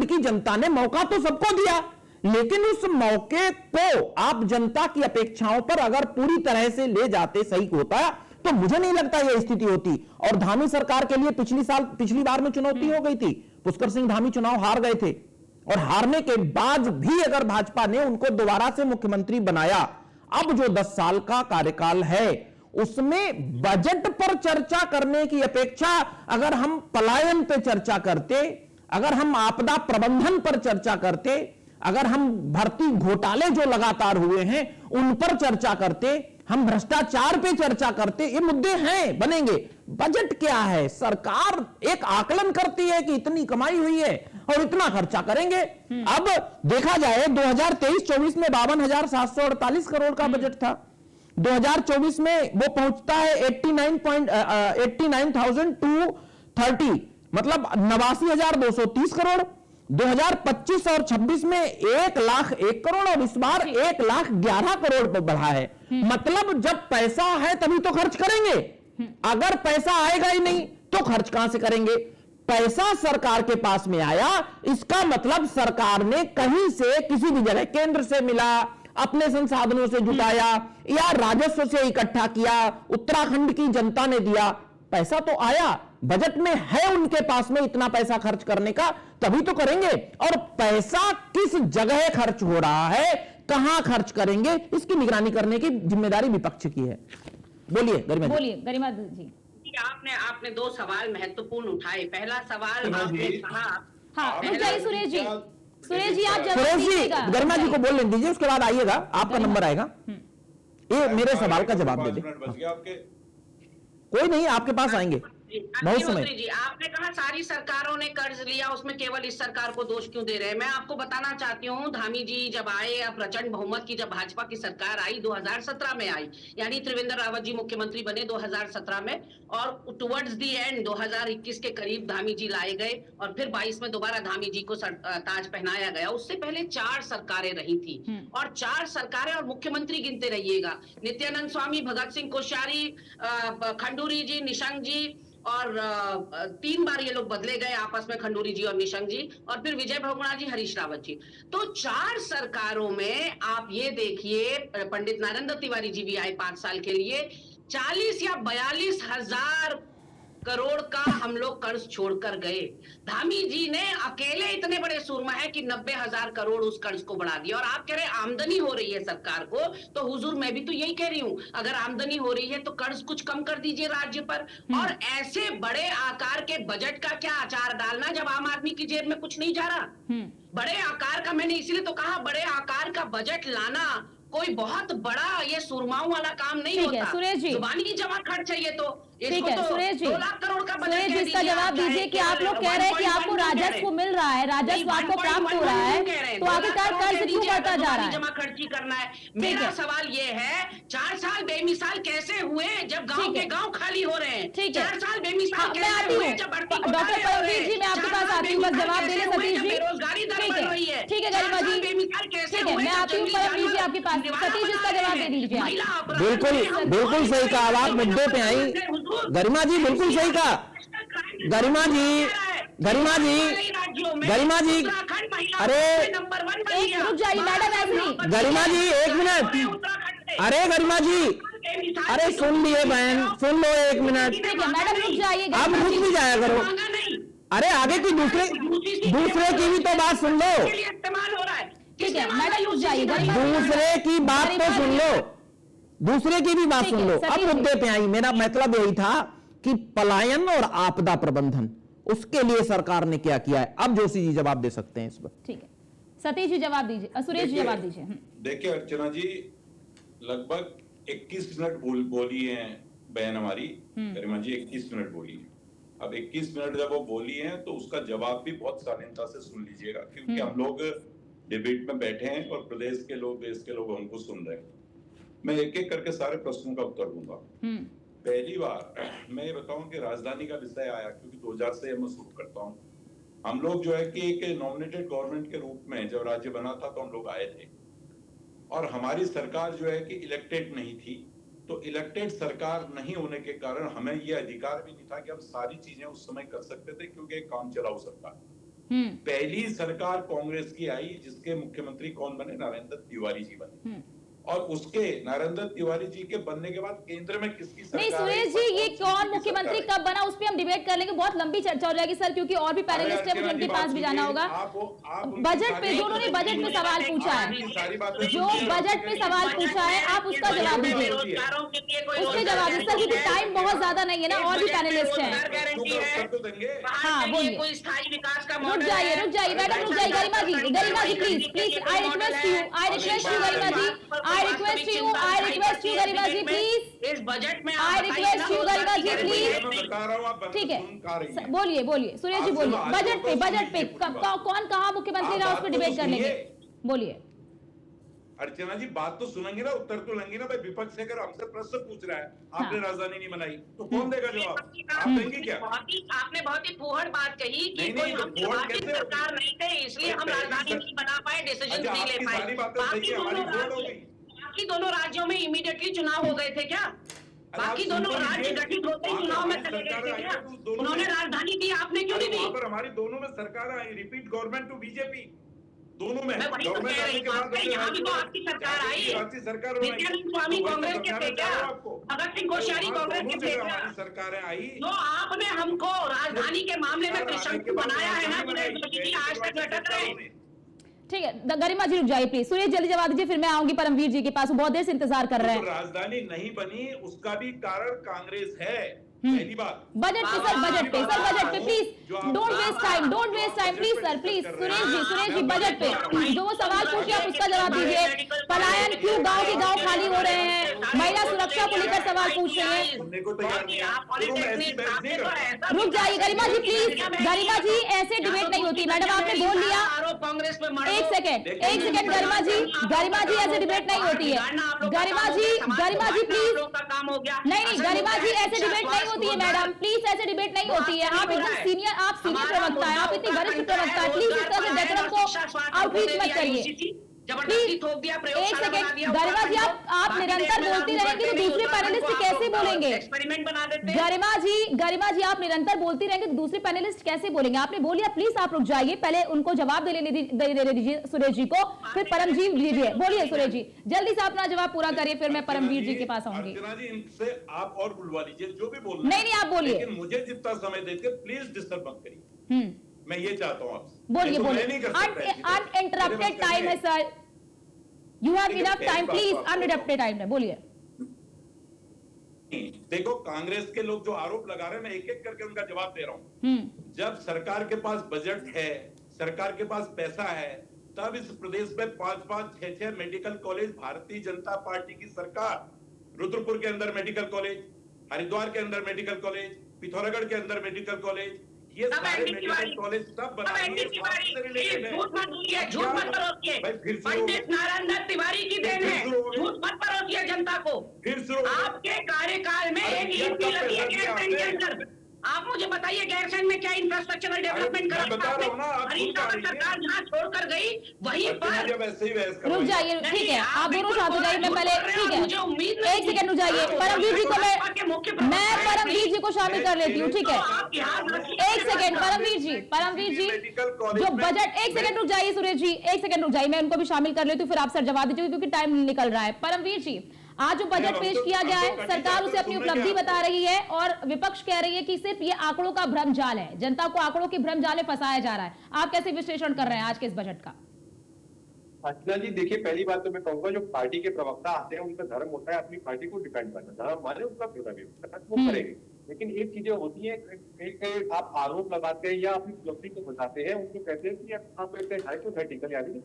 की जनता ने मौका तो सबको दिया, लेकिन उस मौके को आप जनता की अपेक्षाओं पर अगर पूरी तरह से ले जाते सही होता तो मुझे नहीं लगता यह स्थिति होती। और धामी सरकार के लिए पिछली बार में चुनौती हो गई थी। पुष्कर सिंह धामी चुनाव हार गए थे, और हारने के बाद भी अगर भाजपा ने उनको दोबारा से मुख्यमंत्री बनाया, अब जो 10 साल का कार्यकाल है उसमें बजट पर चर्चा करने की अपेक्षा अगर हम पलायन पे चर्चा करते, अगर हम आपदा प्रबंधन पर चर्चा करते, अगर हम भर्ती घोटाले जो लगातार हुए हैं उन पर चर्चा करते, हम भ्रष्टाचार पे चर्चा करते, ये मुद्दे हैं, बनेंगे। बजट क्या है? सरकार एक आकलन करती है कि इतनी कमाई हुई है और इतना खर्चा करेंगे। अब देखा जाए 2023-24 में 52,748 करोड़ का बजट था। 2024 में वो पहुंचता है 89,230, मतलब 89,230 करोड़। 2025 और 26 में 1,01,000 करोड़, और इस बार 1,11,000 करोड़ पर बढ़ा है। मतलब जब पैसा है तभी तो खर्च करेंगे, अगर पैसा आएगा ही नहीं तो खर्च कहां से करेंगे? पैसा सरकार के पास में आया, इसका मतलब सरकार ने कहीं से किसी भी जगह, केंद्र से मिला, अपने संसाधनों से जुटाया या राजस्व से इकट्ठा किया, उत्तराखंड की जनता ने दिया, पैसा तो आया। बजट में है उनके पास में इतना पैसा खर्च करने का, तभी तो करेंगे। और पैसा किस जगह खर्च हो रहा है, कहां खर्च करेंगे, इसकी निगरानी करने की जिम्मेदारी विपक्ष की है। बोलिए गरिमा जी। आपने 2 सवाल महत्वपूर्ण उठाए। पहला सवाल आपने कहा, हाँ, सुरेश जी आप सुरेश जी गरिमा जी को बोल लेने दीजिए, उसके बाद आइएगा, आपका नंबर आएगा। ये मेरे सवाल का जवाब दे दे। कोई नहीं, आपके पास आएंगे। बहुत समय। मंत्री जी, आपने कहा सारी सरकारों ने कर्ज लिया, उसमें केवल इस सरकार को दोष क्यों दे रहे हैं? मैं आपको बताना चाहती हूँ, धामी जी जब आए, अब प्रचंड बहुमत की जब भाजपा की सरकार आई 2017 में आई, यानी त्रिवेंद्र रावत जी मुख्यमंत्री बने 2017 में, और टुवर्ड्स दी एंड 2021 के करीब धामी जी लाए गए, और फिर 22 में दोबारा धामी जी को ताज पहनाया गया। उससे पहले 4 सरकारें रही थी, और 4 सरकारें और मुख्यमंत्री गिनते रहिएगा, नित्यानंद स्वामी, भगत सिंह कोश्यारी, खंडूरी जी, निशंक जी, और 3 बार ये लोग बदले गए आपस में, खंडूरी जी और निशंक जी, और फिर विजय बहुगुणा जी, हरीश रावत जी। तो 4 सरकारों में आप ये देखिए, पंडित नरेंद्र तिवारी जी भी आए 5 साल के लिए, 40 या 42 हजार करोड़ का हम लोग कर्ज छोड़कर गए। धामी जी ने अकेले इतने बड़े सूरमा है कि 90,000 करोड़ उस कर्ज को बढ़ा दिया। और आप कह रहे हैं आमदनी हो रही है सरकार को, तो हुजूर मैं भी तो यही कह रही हूं, अगर आमदनी हो रही है तो कर्ज कुछ कम कर दीजिए राज्य पर। और ऐसे बड़े आकार के बजट का क्या अचार डालना जब आम आदमी की जेब में कुछ नहीं जा रहा। बड़े आकार का, मैंने इसीलिए तो कहा, बड़े आकार का बजट लाना कोई बहुत बड़ा ये सुरमाओं वाला काम नहीं होता। सुरेश जी, जुबानी जमा खर्च चाहिए तो ठीक है सुरेश जी, 2 लाख करोड़ का बजट सुरेश जी इसका जवाब दीजिए कि आप लोग कह रहे हैं कि आपको राजस्व मिल रहा है, राजस्व आपको प्राप्त हो रहा है, तो आखिरकार कर्ज क्यों बढ़ता जा रहा है? जमा खर्ची करना है। मेरा सवाल ये है, 4 साल बेमिसाल कैसे हुए जब गांव के गांव खाली हो रहे हैं? ठीक है, 4 साल बेमिसाल मैं आती हूँ डॉक्टर परमवीर जी, मैं आपके पास आती हूँ, बस जवाब दे रहे सतीश जी। बेरोजगारी दर बढ़ रही है। ठीक है गरिमा जी, ठीक है मैं आती हूँ परमवीर जी आपके पास, सतीश इसका जवाब दे दीजिए। बिल्कुल सही कहा, आप मुद्दे पे आई गरिमा जी, बिल्कुल सही कहा गरिमा जी, गरिमा जी, गरिमा जी, अरे रुक जाइए मैडम, ऐसे गरिमा जी 1 मिनट, अरे गरिमा जी, अरे सुन लिए बहन, सुन लो 1 मिनट, ठीक है मैडम रुक जाइए, आप रुक भी जाया करो, अरे आगे की दूसरे की भी तो बात सुन लो, ठीक है मैडम रुक जाइए, दूसरे की बात तो सुन लो, दूसरे की भी बात सुन लो। अब मुद्दे पे आई, मेरा मतलब यही था कि पलायन और आपदा प्रबंधन, उसके लिए सरकार ने क्या किया है। अब जोशी जी जवाब दे सकते हैं इस पर। ठीक है सतीश जी जवाब दीजिए, सुरेश जी जवाब दीजिए। देखिए अर्चना जी, लगभग 21 मिनट बोली है बहन हमारी गरिमा जी, 21 मिनट बोली है। अब 21 मिनट जब वो बोली है तो उसका जवाब भी बहुत शालीनता से सुन लीजिएगा, क्योंकि हम लोग डिबेट में बैठे हैं और प्रदेश के लोग, देश के लोग हमको सुन रहे हैं। मैं एक एक करके सारे प्रश्नों का उत्तर दूंगा। पहली बार मैं ये बताऊं कि राजधानी का विषय आया, क्योंकि 2000 से मैं शुरू करता हूं। हम लोग जो है कि एक नॉमिनेटेड गवर्नमेंट के रूप में जब राज्य बना था तो हम लोग आए थे, और हमारी सरकार जो है कि इलेक्टेड नहीं थी। तो इलेक्टेड सरकार नहीं होने के कारण हमें ये अधिकार भी नहीं था कि हम सारी चीजें उस समय कर सकते थे, क्योंकि एक काम चलाऊ सरकार। पहली सरकार कांग्रेस की आई जिसके मुख्यमंत्री कौन बने? नरेंद्र तिवारी जी बने। और उसके नरेंद्र तिवारी जी के बनने के बाद केंद्र में किसकी सरकार? नहीं सुरेश जी, ये कौन मुख्यमंत्री कब बना उस पे हम डिबेट कर लेंगे, बहुत लंबी चर्चा हो जाएगी सर, क्योंकि और भी पैनलिस्ट है, मुझे उनके पास भी जाना होगा। बजट पे दोनों ने बजट में सवाल पूछा है, जो बजट में सवाल पूछा है आप उसका जवाब दीजिए, उसके जवाब दीजिए सर, क्योंकि टाइम बहुत ज्यादा नहीं है ना, और भी पैनलिस्ट हैं। हाँ बोलिए, रुक जाइए मैडम, रुक जाइए Garima ji, please I request you Garima ji, I request you Garima ji please, इस बजट में I request you Garima ji please, ठीक है बोलिए सुरेश जी बोलिए, बजट पे कौन कहा मुख्यमंत्री रहा उस पर डिबेट कर लेंगे, बोलिए। अर्चना जी बात तो सुनेंगे ना, उत्तर तो लेंगे ना भाई। विपक्ष अगर हमसे प्रश्न पूछ रहा है, आपने राजधानी नहीं बनाई तो कौन देगा जवाब? आप देंगे क्या? आपने बहुत ही फूहड़ बात कही कि कोई हम सरकार नहीं थे इसलिए हम राजधानी नहीं बना पाए, डिसीजन नहीं ले पाए। बाकी दोनों राज्यों में इमीडिएटली चुनाव हो गए थे क्या? बाकी दोनों राज्य गठित होते ही चुनाव में चले गए थे क्या? उन्होंने राजधानी दी, आपने क्यों नहीं दी? वहां पर हमारी दोनों में सरकार आई, रिपीट गवर्नमेंट टू बीजेपी, दोनों में। मैं वही तो कह रही हूं, यहाँ भी तो आपकी सरकार आई, नित्यानंद स्वामी कांग्रेस के थे क्या? भगत सिंह कोश्यारी कांग्रेस के थे क्या? सरकारें आई तो आपने हमको राजधानी के मामले में त्रिशंकु बनाया है ना, आज तक लटक रहे। ठीक है गरिमा जी रुक जाइए प्लीज, सुरेश जल्दी जवाब दीजिए, फिर मैं आऊंगी परमवीर जी के पास, बहुत देर से इंतजार कर रहे हैं। राजधानी नहीं बनी उसका भी कारण कांग्रेस है, पहली बात। बजट पे please don't waste time please sir, please Suresh ji budget पे जो वो सवाल पूछे आप उसका जवाब दीजिए। पलायन क्यों गांव के गांव खाली हो रहे हैं, महिला सुरक्षा सुरक्षा को लेकर सवाल पूछ रहे हैं। सुनने को तैयार नहीं है। तो मैं ऐसी बहस नहीं करता। रुक जाइए गरिमा जी प्लीज, गरिमा जी ऐसे डिबेट नहीं होती। मैडम आपने बोल लिया, कांग्रेस पे एक सेकेंड गरिमा जी ऐसे डिबेट नहीं होती है। गरिमा जी प्लीज, नहीं गरिमा जी ऐसे डिबेट नहीं होती है मैडम, प्लीज ऐसे डिबेट नहीं होती है। आप एकदम सीनियर प्रवक्ता है, आप इतनी वरिष्ठ प्रवक्ता है, प्लीज इस तरह से डेकोरम को आउटरीच मत करिए। जबरदस्ती थोप दिया, एक सेकेंड गरिमा जी, आप निरंतर बोलती रहेंगे तो दूसरे पैनलिस्ट कैसे बोलेंगे? एक्सपेरिमेंट बना देते हैं। गरिमा जी आप निरंतर बोलती रहेंगे तो दूसरे पैनलिस्ट कैसे बोलेंगे? आपने बोल लिया, प्लीज आप रुक जाइए, पहले उनको जवाब दे दीजिए सुरेश जी को, फिर परमजीत जी। बोलिए सुरेश जी, जल्दी से अपना जवाब पूरा करिए, फिर मैं परमवीर जी के पास आऊंगी। अर्चना जी, इनसे आप और बुलवा लीजिए जो भी बोलना नहीं आप बोलिए, लेकिन मुझे जितना समय देते प्लीज डिस्टर्ब मत करिए। मैं ये चाहता हूँ आपसे। बोलिए। अनइंटरप्टेड टाइम है sir, you have enough time, please uninterrupted time है, बोलिए। देखो कांग्रेस के लोग जो आरोप लगा रहे हैं, मैं एक एक करके उनका जवाब दे रहा हूं। जब सरकार के पास बजट है, सरकार के पास पैसा है, तब इस प्रदेश में 5-5, 6-6 medical college Bharatiya Janata party की सरकार, रुद्रपुर के अंदर मेडिकल कॉलेज, हरिद्वार के अंदर मेडिकल कॉलेज, पिथौरागढ़ के अंदर मेडिकल कॉलेज, ये सारे मेडिकल कॉलेज सब बना पंडित नारायण दत्त तिवारी की देन है, झूठ मत परोसिए जनता को। आपके कार्यकाल में एक ईंट भी लगी है गैरसैंण के अंदर। आप मुझे बताइए गैरसैंण में क्या इंफ्रास्ट्रक्चरल डेवलपमेंट करा? सरकार जहाँ छोड़कर गई वहीं पर रुक जाइए, ठीक है आप दोनों साथ हो जाइए। मैं पहले, ठीक है मुझे उम्मीद, एक सेकंड रुक जाइए। परमवीर जी को मैं परमवीर जी को शामिल कर लेती हूँ, ठीक है एक सेकंड। परमवीर जी जो बजट, एक सेकंड रुक जाइए सुरेश जी, एक सेकंड रुक जाइए, मैं उनको भी शामिल कर लेती हूँ, फिर आप सर जवाब दीजिए क्योंकि टाइम निकल रहा है। परमवीर जी, आज जो बजट पेश किया गया है, सरकार उसे अपनी उपलब्धि बता रही है और विपक्ष कह रही है कि सिर्फ ये आंकड़ों का भ्रम जाल है, जनता को आंकड़ों के भ्रम जाल में फंसाया जा रहा है। आप कैसे विश्लेषण कर रहे हैं आज के इस बजट का? अर्चना जी देखिए, पहली बात तो मैं कहूंगा जो पार्टी के प्रवक्ता आते हैं उनका धर्म होता है अपनी पार्टी को डिफेंड करना, धर्म माने उसका वो करेंगे। लेकिन एक चीजें होती है, आप आरोप लगाते हैं या अपनी उपलब्धि को बताते हैं, उनको कहते हैं कि आप एक हाइपोथेटिकल यानी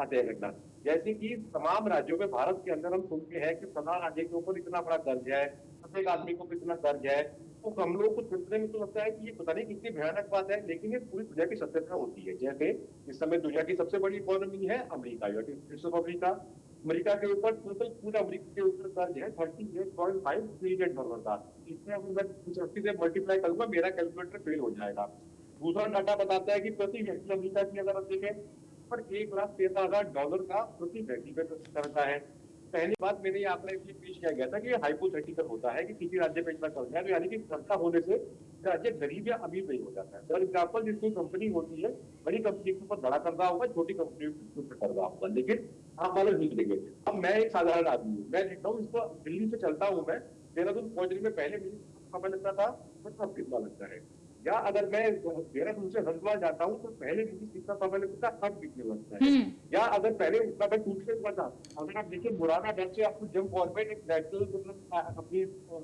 आते हैं घटना। जैसे कि तमाम राज्यों में भारत के अंदर हम सुनते हैं कि फलां राज्य के ऊपर इतना बड़ा कर्ज है, प्रत्येक आदमी को कितना कर्ज है, तो हम लोगों को सुनने में तो लगता है कि ये पता नहीं कितनी भयानक बात है, लेकिन ये पूरी दुनिया की सत्यता होती है। जैसे इस समय दुनिया की सबसे बड़ी इकोनॉमी है अमेरिका, अमेरिका के ऊपर टोटल पूरा अमेरिका के ऊपर कर्ज है 38.5 ट्रिलियन डॉलर का। इसमें अगर मैं 50 से मल्टीप्लाई करूंगा मेरा कैलकुलेटर फेल हो जाएगा। दूसरा डाटा बताता है कि प्रति व्यक्ति अमेरिका की अगर आप देखें पर $1,13,000 का प्रति व्यक्ति करता है। पहली बात मैंने ये आंकड़ा इसलिए पेश किया गया था कि हाइपोथेटिकल होता है कि किसी राज्य में इतना कर्ज है, तो यानी कि सस्ता होने से राज्य गरीब या अमीर नहीं हो जाता है। फॉर एग्जाम्पल जिसकी कंपनी होती है, बड़ी कंपनी के ऊपर बड़ा कर्जा होगा, छोटी कंपनी के ऊपर कर्जा होगा, लेकिन आप मानो नहीं देंगे। अब मैं एक साधारण आदमी हूँ, मैं देखता हूँ इसको दिल्ली से चलता हूँ, मैं देहरादून पहुंचने में पहले मुझे समय लगता था, अब कितना लगता है, या अगर मैं देहरादून से हरिद्वार जाता हूँ तो पहले मुझे कितना समय लगता है, अब कितने लगता है। या अगर पहले उतना मैं टूट से पता, अगर आप देखिए मुरादाबाद से आपको जब गवर्नमेंट एक नेशनल अपनी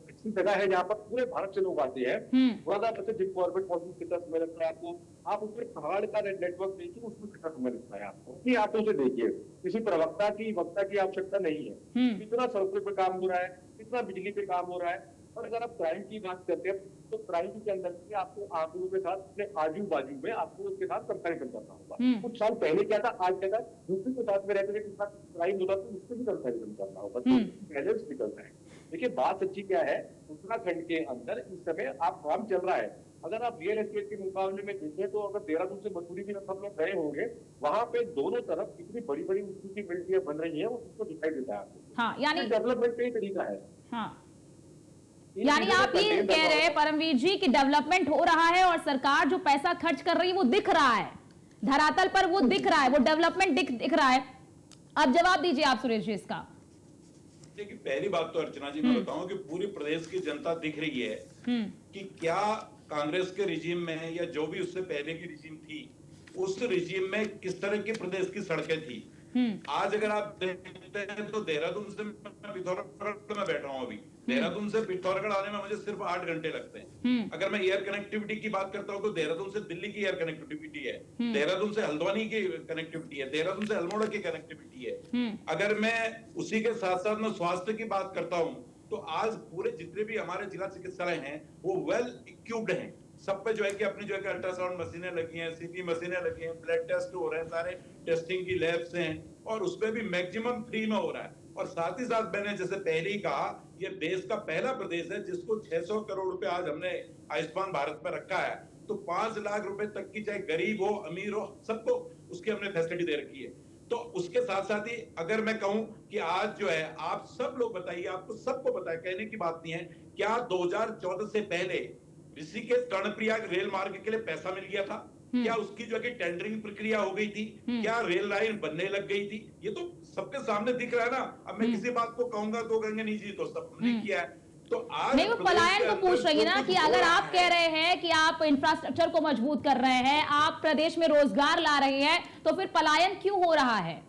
अच्छी जगह है जहाँ पर पूरे भारत से लोग आते हैं, मुरादाबाद से जब गवर्नमेंट पहुंचने कितना समय लगता है आपको, आप उसमें पहाड़ का नेटवर्क देखिए उसमें कितना समय लगता है आपको, कि आप उसे देखिए, किसी प्रवक्ता की वक्ता की आवश्यकता नहीं है। कितना सड़कों पे काम हो रहा है, कितना बिजली पे काम हो रहा है। और अगर आप क्राइम की बात करते हैं तो क्राइम के अंदर भी आपको आंकड़ों के साथ अपने आजू बाजू में आपको उसके साथ कंपेरिजन करना होगा। कुछ साल पहले क्या था, आज क्या था, दूसरे के साथ में रहते हुए कितना क्राइम होता तो उससे भी कंपेरिजन करना होगा, तो पहले निकलता है। देखिए बात सच्ची क्या है, उत्तराखंड के अंदर इस समय आप काम चल रहा है। अगर आप रियल एस्टेट के मुकाबले में देखें तो अगर देहरादून से मसूरी भी सब लोग गए होंगे, वहां पे दोनों तरफ कितनी बड़ी बड़ी ऊंची बिल्डिंगें बन रही है वो उसको दिखाई देता है आपको। हाँ, यानी डेवलपमेंट का ही तरीका है। हाँ, यानी आप ये कह रहे हैं परमवीर जी कि डेवलपमेंट हो रहा है और सरकार जो पैसा खर्च कर रही है वो दिख रहा है, धरातल पर वो दिख रहा है, वो डेवलपमेंट दिख रहा है। अब जवाब दीजिए आप सुरेश जी इसका। देखिए पहली बात तो अर्चना जी मैं बताऊं कि पूरी प्रदेश की जनता दिख रही है कि क्या कांग्रेस के रिजीम में या जो भी उससे पहले की रिजीम थी उस रिजीम में किस तरह की प्रदेश की सड़कें थी। आज अगर आप देखते हैं तो देहरादून से मैं पिथौरागढ़ में बैठा हूं अभी, देहरादून से पिथौरागढ़ आने में मुझे सिर्फ 8 घंटे लगते हैं। अगर मैं एयर कनेक्टिविटी की बात करता हूं तो देहरादून से दिल्ली की एयर कनेक्टिविटी है, देहरादून से हल्द्वानी की कनेक्टिविटी है, देहरादून से अल्मोड़ा की कनेक्टिविटी है। अगर मैं उसी के साथ साथ में स्वास्थ्य की बात करता हूं तो आज पूरे जितने भी हमारे जिला चिकित्सालय हैं वो वेल इक्विप्ड हैं, सब पे जो है कि अपनी जो है कि अल्ट्रासाउंड मशीनें लगी हैं, सीटी मशीनें लगी हैं, ब्लड टेस्ट हो रहे हैं, सारे टेस्टिंग की लैब्स हैं और उसमें भी मैक्सिमम फ्री में हो रहा है। और साथ ही साथ मैंने जैसे पहले ही कहा, ये देश का पहला प्रदेश है जिसको 600 करोड़ रुपए आज हमने आयुष्मान भारत में रखा है। तो 5 लाख रुपए तक की चाहे गरीब हो अमीर हो सबको उसकी हमने फैसिलिटी दे रखी है। तो उसके साथ साथ ही अगर मैं कहूं कि आज जो है आप सब लोग बताइए, आपको सबको पता है, कहने की बात नहीं है, क्या 2014 से पहले ऋषिकेश कर्णप्रयाग रेल मार्ग के लिए पैसा मिल गया था? क्या उसकी जो है कि टेंडरिंग प्रक्रिया हो गई थी? क्या रेल लाइन बनने लग गई थी? ये तो सबके सामने दिख रहा है ना। अब मैं किसी बात को कहूंगा तो कहेंगे नहीं जी तो सब हमने किया है। तो आज नहीं, वो पलायन को पूछ रही है ना कि अगर आप कह रहे हैं कि आप इंफ्रास्ट्रक्चर को मजबूत कर रहे हैं, आप प्रदेश में रोजगार ला रहे हैं, तो फिर पलायन क्यों हो रहा है?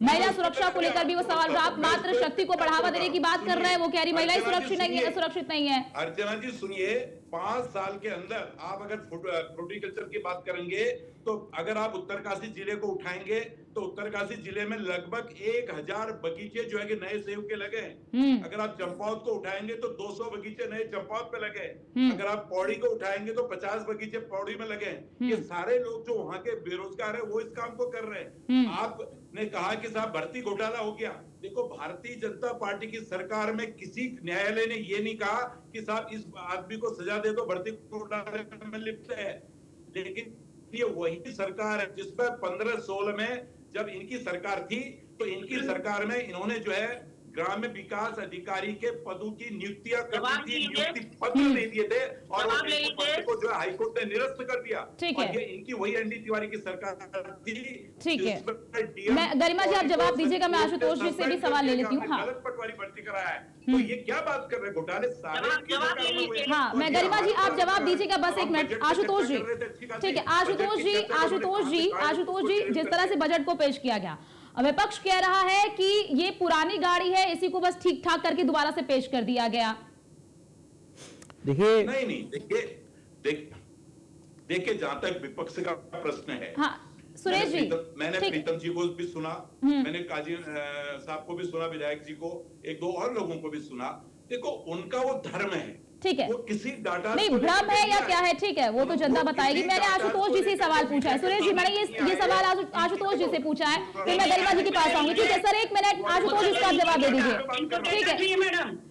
महिला सुरक्षा को लेकर भी वो सवाल, आप मात्र शक्ति को बढ़ावा देने की बात कर रहे हैं, वो कह रही महिलाएं सुरक्षित नहीं है। अर्चना जी सुनिए, 5 साल के अंदर आप अगर फ्रूटिकल्चर की बात करेंगे तो अगर आप उत्तरकाशी जिले को उठाएंगे तो उत्तरकाशी जिले में लगभग 1000 बगीचे जो है कि नए सेब के लगे हैं। अगर आप चंपावत को उठाएंगे तो 200 बगीचे नए चंपावत पे लगे हैं। अगर आप पौड़ी को उठाएंगे तो 50 बगीचे पौड़ी में लगे हैं। ये सारे लोग जो वहां के बेरोजगार है वो इस काम को कर रहे हैं। आपने कहा कि साहब भर्ती घोटाला हो गया, देखो भारतीय जनता पार्टी की सरकार में किसी न्यायालय ने ये नहीं कहा कि साहब इस आदमी को सजा दे दो, भर्ती घोटाले में लिप्त है। लेकिन ये वही सरकार है जिसमें 15-16 में जब इनकी सरकार थी तो इनकी सरकार में इन्होंने जो है ग्राम्य विकास अधिकारी के पदों की नियुक्तियां कर दी थी, नियुक्ति पत्र दे दिए थे और उस पद को जो है हाईकोर्ट ने निरस्त कर दिया। और ये इनकी वही एनडी तिवारी की सरकार थी। ठीक है, मैं गरिमा जी आप जवाब दीजिएगा, मैं आशुतोष जी से भी सवाल ले लेती हूँ। हाँ, गलत पटवारी भर्ती कराया है, तो ये क्या बात कर रहे हैं? घोटाले सारे। हाँ, मैं गरिमा जी आप जवाब दीजिएगा, बस एक मिनट। आशुतोष जी, ठीक है, आशुतोष जी, जिस तरह से बजट को पेश किया गया, विपक्ष कह रहा है कि ये पुरानी गाड़ी है, इसी को बस ठीक ठाक करके दोबारा से पेश कर दिया गया। देखिए देखिए जहां तक विपक्ष का प्रश्न है, हाँ, सुरेश जी, मैंने प्रीतम जी को भी सुना, मैंने काजी साहब को भी सुना, विधायक जी को, 1-2 और लोगों को भी सुना। देखो उनका वो धर्म है, ठीक है, वो किसी डाटा नहीं भ्रम है या क्या है, ठीक है, वो तो जनता बताएगी। मैंने आशुतोष जी से सवाल पूछा है, सुरेश जी मैंने ये सवाल आशुतोष जी से पूछा है, फिर मैं गरिमा जी के पास आऊंगी। ठीक है सर, 1 मिनट, आशुतोष जी इसका जवाब दे दीजिए। ठीक है,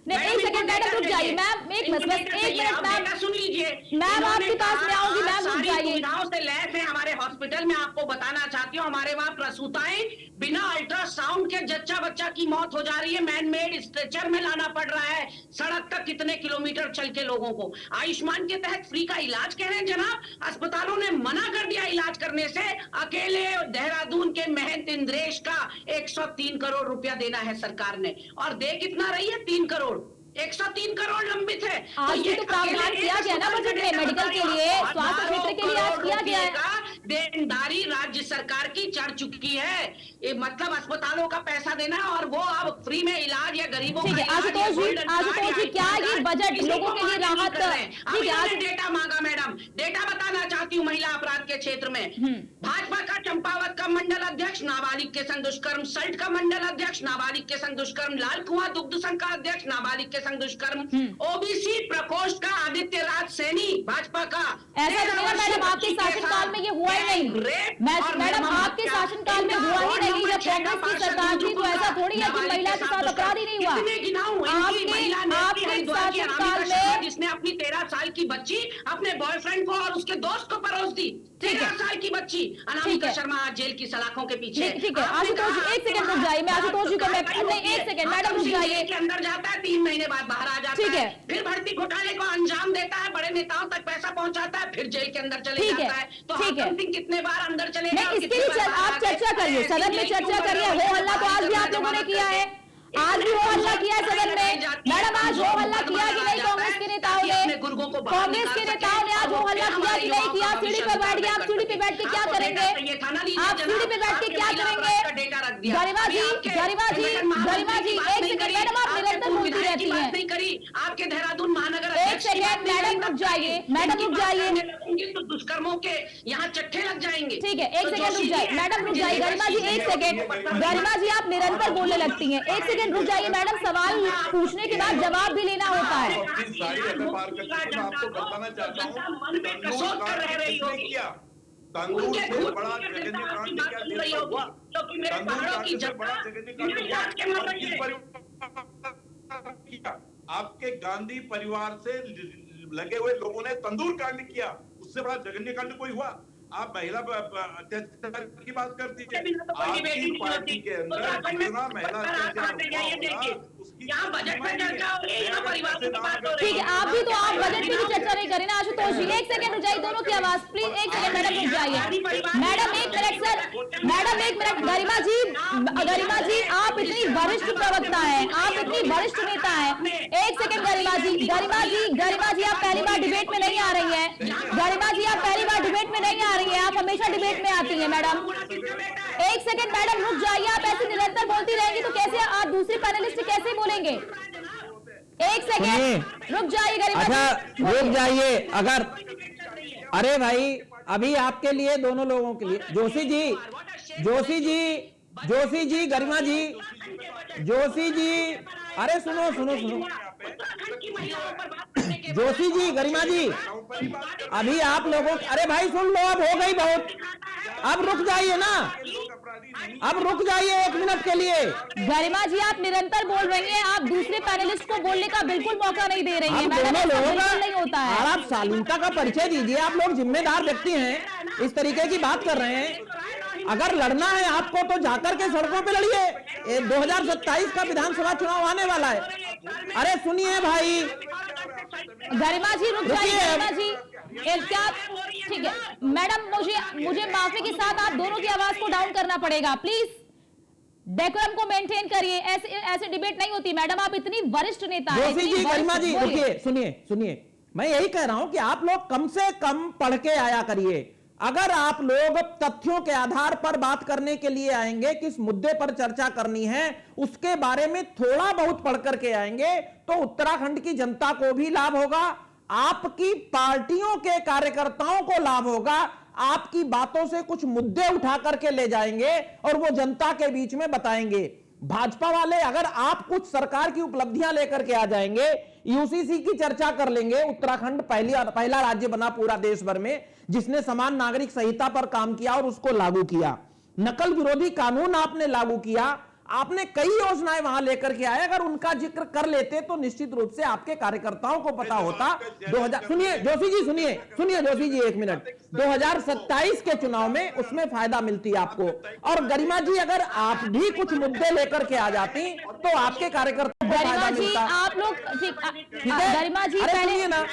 नहीं 1 सेकंड मैडम रुक जाइए मैम, एक मिनट मैम, सुन लीजिए मैम आपके पास में आऊंगी मैम, रुक जाइए। सुविधाओं से लैस है हमारे हॉस्पिटल में, आपको बताना चाहती हूँ हमारे वहाँ प्रसूताएं बिना अल्ट्रासाउंड के जच्चा बच्चा की मौत हो जा रही है, मैन मेड स्ट्रेचर में लाना पड़ रहा है, सड़क तक कितने किलोमीटर चल के लोगों को। आयुष्मान के तहत फ्री का इलाज कह रहे हैं जनाब, अस्पतालों ने मना कर दिया इलाज करने से। अकेले देहरादून के महंत इंद्रेश का 103 करोड़ रुपया देना है सरकार ने, और दे कितना रही है? 3 करोड़, 103 करोड़ लंबित है। आज भी तो प्रावधान किया गया ना बजट में, मेडिकल के लिए, स्वास्थ्य क्षेत्र के लिए आज किया गया है। देनदारी राज्य सरकार की चढ़ चुकी है, ये मतलब अस्पतालों का पैसा देना है और वो अब फ्री में इलाज या गरीबों का इलाज। आशुतोष जी क्या ये बजट लोगों के लिए राहत? ठीक है, डेटा मांगा मैडम, डेटा बताना चाहती हूँ। महिला अपराध के क्षेत्र में भाजपा का चंपावत का मंडल अध्यक्ष नाबालिग के संग दुष्कर्म, सल्ट का मंडल अध्यक्ष नाबालिग के संग दुष्कर्म, लाल कुआं दुग्ध संघ का अध्यक्ष नाबालिग के संग दुष्कर्म, ओबीसी प्रकोष्ठ का आदित्य राज सैनी भाजपा का। ऐसा तो नहीं मैडम, आपके शासनकाल में ये हुआ ही नहीं। मैडम आपके शासनकाल में हुआ ही नहीं, जब कांग्रेस की सरकार थी तो ऐसा थोड़ी है कि महिला के साथ अपराध ही नहीं हुआ। आपके शासनकाल में जिसने अपनी 13 साल की बच्ची अपने बॉयफ्रेंड को और उसके दोस्त को परोस दी, 13 साल की बच्ची अनामिका शर्मा आज जेल की सलाखों के पीछे। ठीक है आशुतोष जी 1 सेकंड रुक जाइए, मैं आशुतोष जी को नहीं 1 सेकंड मैडम रुक जाइए। के अंदर जाता है, 3 महीने बाद बाहर आ जाता है, फिर भर्ती घोटाले को अंजाम देता है, बड़े नेताओं तक पैसा पहुंचाता है, फिर जेल के अंदर चले जाता है। तो हाकिम सिंह कितने बार अंदर चले गए? इसके लिए आप चर्चा करिए, सदन में चर्चा करिए, हो हल्ला तो आज भी आप लोगों ने किया है। आज भी हो हल्ला किया सदन में। मैडम आज हो हल्ला किया कि नहीं कांग्रेस के नेताओं ने? कांग्रेस के नेताओं ने आज हो हल्ला किया कि नहीं किया? सीढ़ी पर बैठ गए, आप सीढ़ी पे बैठ के क्या करेंगे? आप सीढ़ी पे बैठ के क्या करेंगे? गरिमा जी, गरिमा जी, गरिमा जी, एक सेकंड मैडम, आप निरंतर बोलती रहती हैं। नहीं करी आपके देहरादून महानगर एक सेकंड मैडम रुक जाइए, मैडम रुक जाइए, तो दुष्कर्मों के यहाँ चट्टे लग जाएंगे। ठीक है, एक सेकंड रुक जाइए मैडम, रुक जाइए गरिमा जी, एक सेकंड। गरिमा जी आप निरंतर बोलने लगती हैं, एक सेकंड रुक जाइए मैडम, सवाल पूछने के बाद जवाब भी लेना होता है। आपको बताना चाहता हूँ, तंदूर से बड़ा जगन्नाथ क्या हुआ? आपके गांधी परिवार से लगे हुए लोगों ने तंदूर कांड किया, उससे बड़ा जघन्य कांड कोई हुआ? आप महिला अत्याचार की बात करती है, आपकी पार्टी के अंदर जितना महिला अत्याचार यहाँ बजट में चर्चा हो रही है, यहाँ परिवार की बात हो रही है। ठीक है, आप भी तो आप बजट पे भी चर्चा नहीं करें ना आशुतोष जी। एक सेकंड रुक जाइए, दोनों की आवाज प्लीज, एक सेकंड मैडम रुक जाइए। मैडम एक मिनट सर, मैडम एक मिनट। गरिमा जी, गरिमा जी आप इतनी वरिष्ठ प्रवक्ता है, आप इतनी वरिष्ठ नेता है। एक सेकंड गरिमा जी, गरिमा जी, गरिमा जी आप पहली बार डिबेट में नहीं आ रही है। गरिमा जी आप पहली बार डिबेट में नहीं आ रही है, आप हमेशा डिबेट में आती है मैडम। एक सेकंड मैडम रुक जाइए, आप ऐसे निरंतर बोलती रहेंगी तो कैसे आप दूसरी पैनलिस्ट कैसे बोलेंगे? एक सेकंड रुक जाइए गरिमा जी। अच्छा रुक जाइए, अगर अरे भाई अभी आपके लिए, दोनों लोगों के लिए, जोशी जी, जोशी जी, जोशी जी, गरिमा जी, जोशी जी, अरे सुनो सुनो सुनो, जोशी जी, गरिमा जी, अभी आप लोगों, अरे भाई सुन लो, अब हो गई बहुत, अब रुक जाइए ना, अब रुक जाइए 1 मिनट के लिए। गरिमा जी आप निरंतर बोल रही हैं, आप दूसरे पैनलिस्ट को बोलने का बिल्कुल मौका नहीं दे रही हैं। दोनों लोगों का नहीं होता है। और आप शालीनता का परिचय दीजिए, आप लोग जिम्मेदार व्यक्ति हैं, इस तरीके की बात कर रहे हैं। अगर लड़ना है आपको तो जाकर के सड़कों पे लड़िए, 2027 का विधानसभा चुनाव आने वाला है। अरे सुनिए भाई, गरिमा जी रुक जाइए, गरिमा जी क्या, ठीक है मैडम, मुझे माफी के साथ आप दोनों की आवाज को डाउन करना पड़ेगा प्लीज, डेकोरम को मेंटेन करिए, ऐसे डिबेट नहीं होती मैडम, आप इतनी वरिष्ठ नेता हैं। जोशी जी, गरिमा जी रुकिए, सुनिए सुनिए, मैं यही कह रहा हूं कि आप लोग कम से कम पढ़ के आया करिए। अगर आप लोग तथ्यों के आधार पर बात करने के लिए आएंगे, किस मुद्दे पर चर्चा करनी है उसके बारे में थोड़ा बहुत पढ़ करके आएंगे तो उत्तराखंड की जनता को भी लाभ होगा, आपकी पार्टियों के कार्यकर्ताओं को लाभ होगा, आपकी बातों से कुछ मुद्दे उठा करके ले जाएंगे और वो जनता के बीच में बताएंगे। भाजपा वाले अगर आप कुछ सरकार की उपलब्धियां लेकर के आ जाएंगे, यूसीसी की चर्चा कर लेंगे, उत्तराखंड पहला राज्य बना पूरा देश भर में जिसने समान नागरिक संहिता पर काम किया और उसको लागू किया, नकल विरोधी कानून आपने लागू किया, आपने कई योजनाएं वहां लेकर के आए, अगर उनका जिक्र कर लेते तो निश्चित रूप से आपके कार्यकर्ताओं को पता होता। 2000 सुनिए जोशी जी, सुनिए सुनिए जोशी जी 1 मिनट, 2027 के चुनाव में उसमें फायदा मिलती आपको। और गरिमा जी अगर आप भी कुछ मुद्दे लेकर के आ जाती तो आपके कार्यकर्ताओं को फायदा मिलता। आप लोग ठीक है गरिमा जी, पहले ना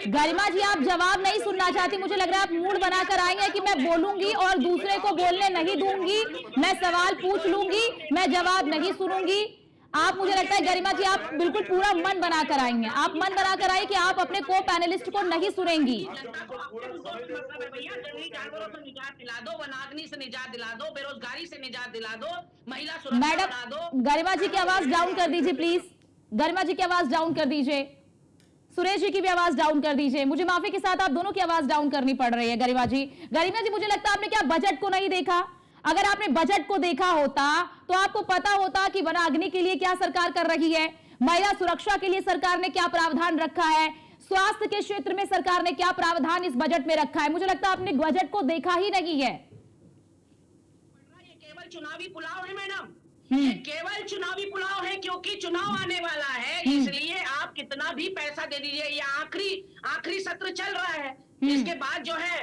गरिमा जी आप जवाब नहीं सुनना चाहती, मुझे लग रहा है आप मूड बनाकर आई हैं कि मैं बोलूंगी और दूसरे को बोलने नहीं दूंगी, मैं सवाल पूछ लूंगी, मैं जवाब नहीं सुनूंगी। आप, मुझे लगता है गरिमा जी आप बिल्कुल पूरा मन बनाकर आई हैं, आप मन बनाकर आई कि आप अपने को पैनलिस्ट को नहीं सुनेंगी। वनाग्नि से निजात दिला दो, बेरोजगारी से निजात दिला दो, महिला सुरक्षा मैडम गरिमा जी की आवाज डाउन कर दीजिए प्लीज, गरिमा जी की आवाज डाउन कर दीजिए, सुरेश जी की भी आवाज डाउन कर दीजिए। मुझे माफी के साथ आप दोनों की आवाज डाउन करनी पड़ रही है गरिमा जी। गरिमा जी मुझे लगता है आपने क्या बजट को नहीं देखा? अगर आपने बजट को देखा होता तो आपको पता होता कि वनाग्नि के लिए क्या सरकार कर रही है, महिला सुरक्षा के लिए सरकार ने क्या प्रावधान रखा है, स्वास्थ्य के क्षेत्र में सरकार ने क्या प्रावधान इस बजट में रखा है। मुझे लगता है आपने बजट को देखा ही नहीं है। ये केवल चुनावी पुलाव है मैडम, ये केवल चुनावी पुलाव है, क्योंकि चुनाव आने वाला है, इसलिए आप कितना भी पैसा दे दीजिए, ये आखिरी सत्र चल रहा है, इसके बाद जो है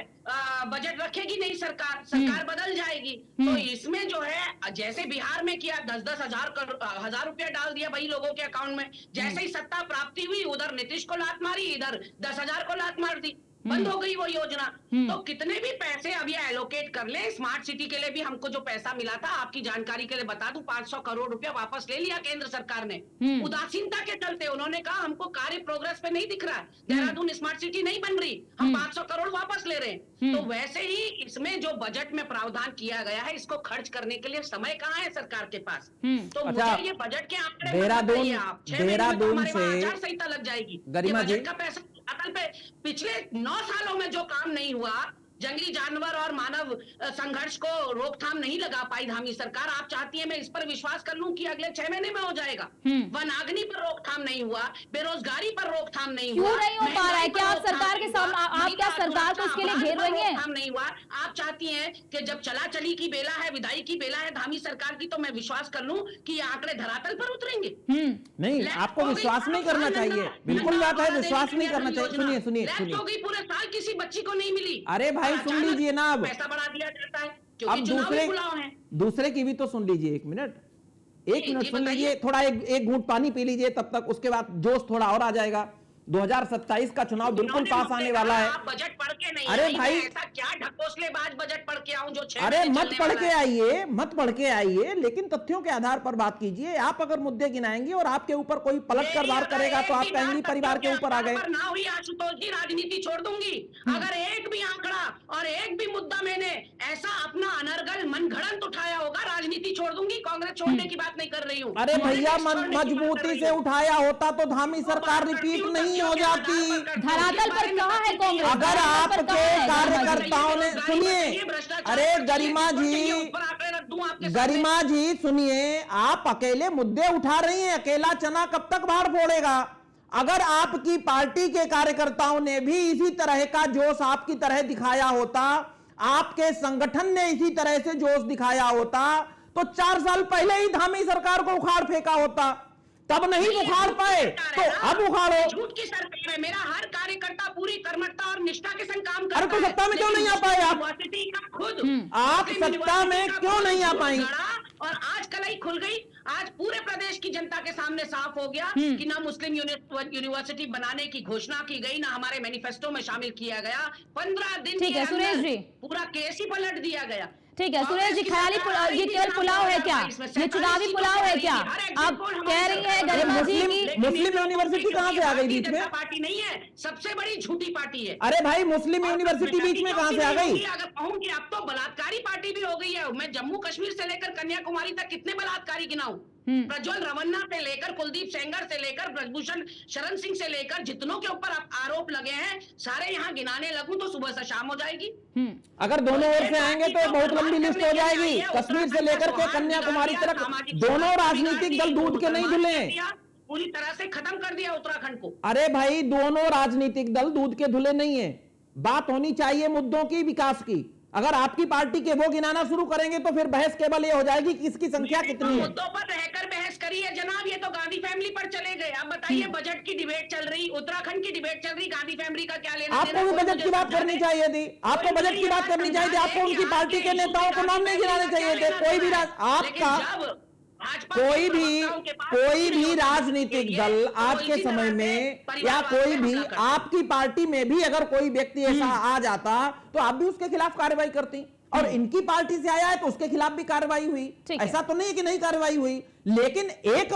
बजट रखेगी नहीं सरकार, सरकार बदल जाएगी, तो इसमें जो है जैसे बिहार में किया 10-10 हजार रुपया डाल दिया वही लोगों के अकाउंट में, जैसे ही सत्ता प्राप्ति हुई उधर नीतीश को लात मारी, इधर 10,000 को लात मार दी। बंद हो गई वो योजना। तो कितने भी पैसे अब ये एलोकेट कर ले, स्मार्ट सिटी के लिए भी हमको जो पैसा मिला था, आपकी जानकारी के लिए बता दूं, 500 करोड़ रुपया वापस ले लिया केंद्र सरकार ने। उदासीनता के चलते उन्होंने कहा हमको कार्य प्रोग्रेस पे नहीं दिख रहा, देहरादून स्मार्ट सिटी नहीं बन रही, हम 500 करोड़ वापस ले रहे हैं। तो वैसे ही इसमें जो बजट में प्रावधान किया गया है, इसको खर्च करने के लिए समय कहाँ है सरकार के पास? तो मुझे ये बजट के आंकड़े देहरादून आप 6 महीने में तो हमारे वहाँ से आचार संहिता लग जाएगी। गरिमा ये जी, बजट का पैसा अटल पे पिछले 9 सालों में जो काम नहीं हुआ, जंगली जानवर और मानव संघर्ष को रोकथाम नहीं लगा पाई धामी सरकार। आप चाहती है मैं इस पर विश्वास कर लूं कि अगले 6 महीने में हो जाएगा? वनाग्नि पर रोकथाम नहीं हुआ, बेरोजगारी पर रोकथाम नहीं हुआ, क्यों नहीं हो पा रहा है? क्या आप सरकार के सामने, आप क्या सरकार को इसके लिए घेर रही हैं? रोकथाम नहीं हुआ। आप चाहती हैं कि जब चला चली की बेला है, विदाई की बेला है धामी सरकार की, तो मैं विश्वास कर लूं कि ये आंकड़े धरातल पर उतरेंगे? नहीं, आपको विश्वास नहीं करना चाहिए, बिल्कुल बात है, विश्वास नहीं करना चाहिए। सुनिए सुनिए सुनिए, पूरे साल किसी बच्ची को नहीं मिली। अरे भाई सुन लीजिए ना, अब पैसा बढ़ा दिया जाता है अब क्योंकि चुनावी बुलाव है। दूसरे की भी तो सुन लीजिए, एक मिनट सुन लीजिए, थोड़ा एक घूंट पानी पी लीजिए, तब तक उसके बाद जोश थोड़ा और आ जाएगा। 2027 का चुनाव बिल्कुल पास आने वाला है। आप बजट पढ़ के नहीं, अरे भाई ऐसा क्या ढकोसलेबाज बजट पढ़ के आऊं जो 6 अरे महीने मत चलने पढ़ वाला के है? आइए, मत पढ़ के आइए, लेकिन तथ्यों के आधार पर बात कीजिए। आप अगर मुद्दे गिनाएंगे और आपके ऊपर कोई पलट कर वार करेगा तो आप कहेंगे परिवार के ऊपर आ गए। ना हुई आशुतोष जी, राजनीति छोड़ दूंगी। अगर एक भी आंकड़ा और एक भी मुद्दा मैंने ऐसा अपना अनर्गल मनगढ़ंत उठाया होगा, राजनीति छोड़ दूंगी। कांग्रेस छोड़ने की बात नहीं कर रही हूँ। अरे भैया, मजबूती से उठाया होता तो धामी सरकार रिपीट नहीं हो जाती। धरातल पर कहाँ है कांग्रेस? अगर आपके कार्यकर्ताओं ने, सुनिए, अरे गरिमा जी सुनिए, आप अकेले मुद्दे उठा रही हैं, अकेला चना कब तक बाहर फोड़ेगा? अगर आपकी पार्टी के कार्यकर्ताओं ने भी इसी तरह का जोश आपकी तरह दिखाया होता, आपके संगठन ने इसी तरह से जोश दिखाया होता, तो 4 साल पहले ही धामी सरकार को उखाड़ फेंका होता। तब नहीं उखाड़ पाए तो अब उखाड़ो। झूठ की सरकार है। मेरा हर कार्यकर्ता पूरी कर्मठता और निष्ठा के संग काम करता है। अरे तो सत्ता में क्यों नहीं आ पाए आप? खुद आप सत्ता में क्यों नहीं आ पाई? और आज कल ही खुल गई। आज पूरे प्रदेश की जनता के सामने साफ हो गया कि ना मुस्लिम यूनिवर्सिटी बनाने की घोषणा की गई, ना हमारे मैनिफेस्टो में शामिल किया गया। 15 दिन ठीक है सुरेश जी, पूरा केस ही पलट दिया गया। ठीक है सुरेश जी, ख्याली ये केवल पुलाव है क्या? ये चुनावी पुलाव है क्या? आप कह रही है गरिमा जी की मुस्लिम यूनिवर्सिटी कहाँ से आ गई बीच में? पार्टी नहीं है, सबसे बड़ी झूठी पार्टी है। अरे भाई, मुस्लिम यूनिवर्सिटी बीच में कहाँ से आ गई? अगर कहूँ कि अब तो बलात्कारी पार्टी भी हो गई है। मैं जम्मू कश्मीर से लेकर कन्याकुमारी तक कितने बलात्कारी गिनाऊं? प्रज्वल रवन्ना से लेकर कुलदीप सेंगर से लेकर ब्रजभूषण शरण सिंह से लेकर जितनों के ऊपर आरोप लगे हैं, सारे यहाँ गिनाने लगूं तो सुबह से शाम हो जाएगी। अगर दोनों ओर से आएंगे तो बहुत लंबी लिस्ट हो जाएगी। कश्मीर से लेकर के कन्याकुमारी तक दोनों राजनीतिक दल दूध के नहीं धुले, पूरी तरह से खत्म कर दिया उत्तराखंड को। अरे भाई, दोनों राजनीतिक दल दूध के धुले नहीं है। बात होनी चाहिए मुद्दों की, विकास की। अगर आपकी पार्टी के वो गिनाना शुरू करेंगे तो फिर बहस केवल ये हो जाएगी कि इसकी संख्या कितनी है। मुद्दों पर रहकर बहस करिए जनाब, ये तो गांधी फैमिली पर चले गए। आप बताइए, बजट की डिबेट चल रही, उत्तराखंड की डिबेट चल रही, गांधी फैमिली का क्या लेना? आपको भी बजट की बात करनी चाहिए थी, आपको बजट की बात करनी चाहिए थी, आपको उनकी पार्टी के नेताओं को नाम नहीं गिनाने चाहिए थे। कोई भी आपका कोई भी राजनीतिक दल आज के समय में या कोई भी आपकी पार्टी में भी अगर कोई व्यक्ति ऐसा आ जाता तो आप भी उसके खिलाफ कार्रवाई करती, और इनकी पार्टी से आया है तो उसके खिलाफ भी कार्रवाई हुई। ऐसा तो नहीं कि नहीं कार्रवाई हुई, लेकिन एक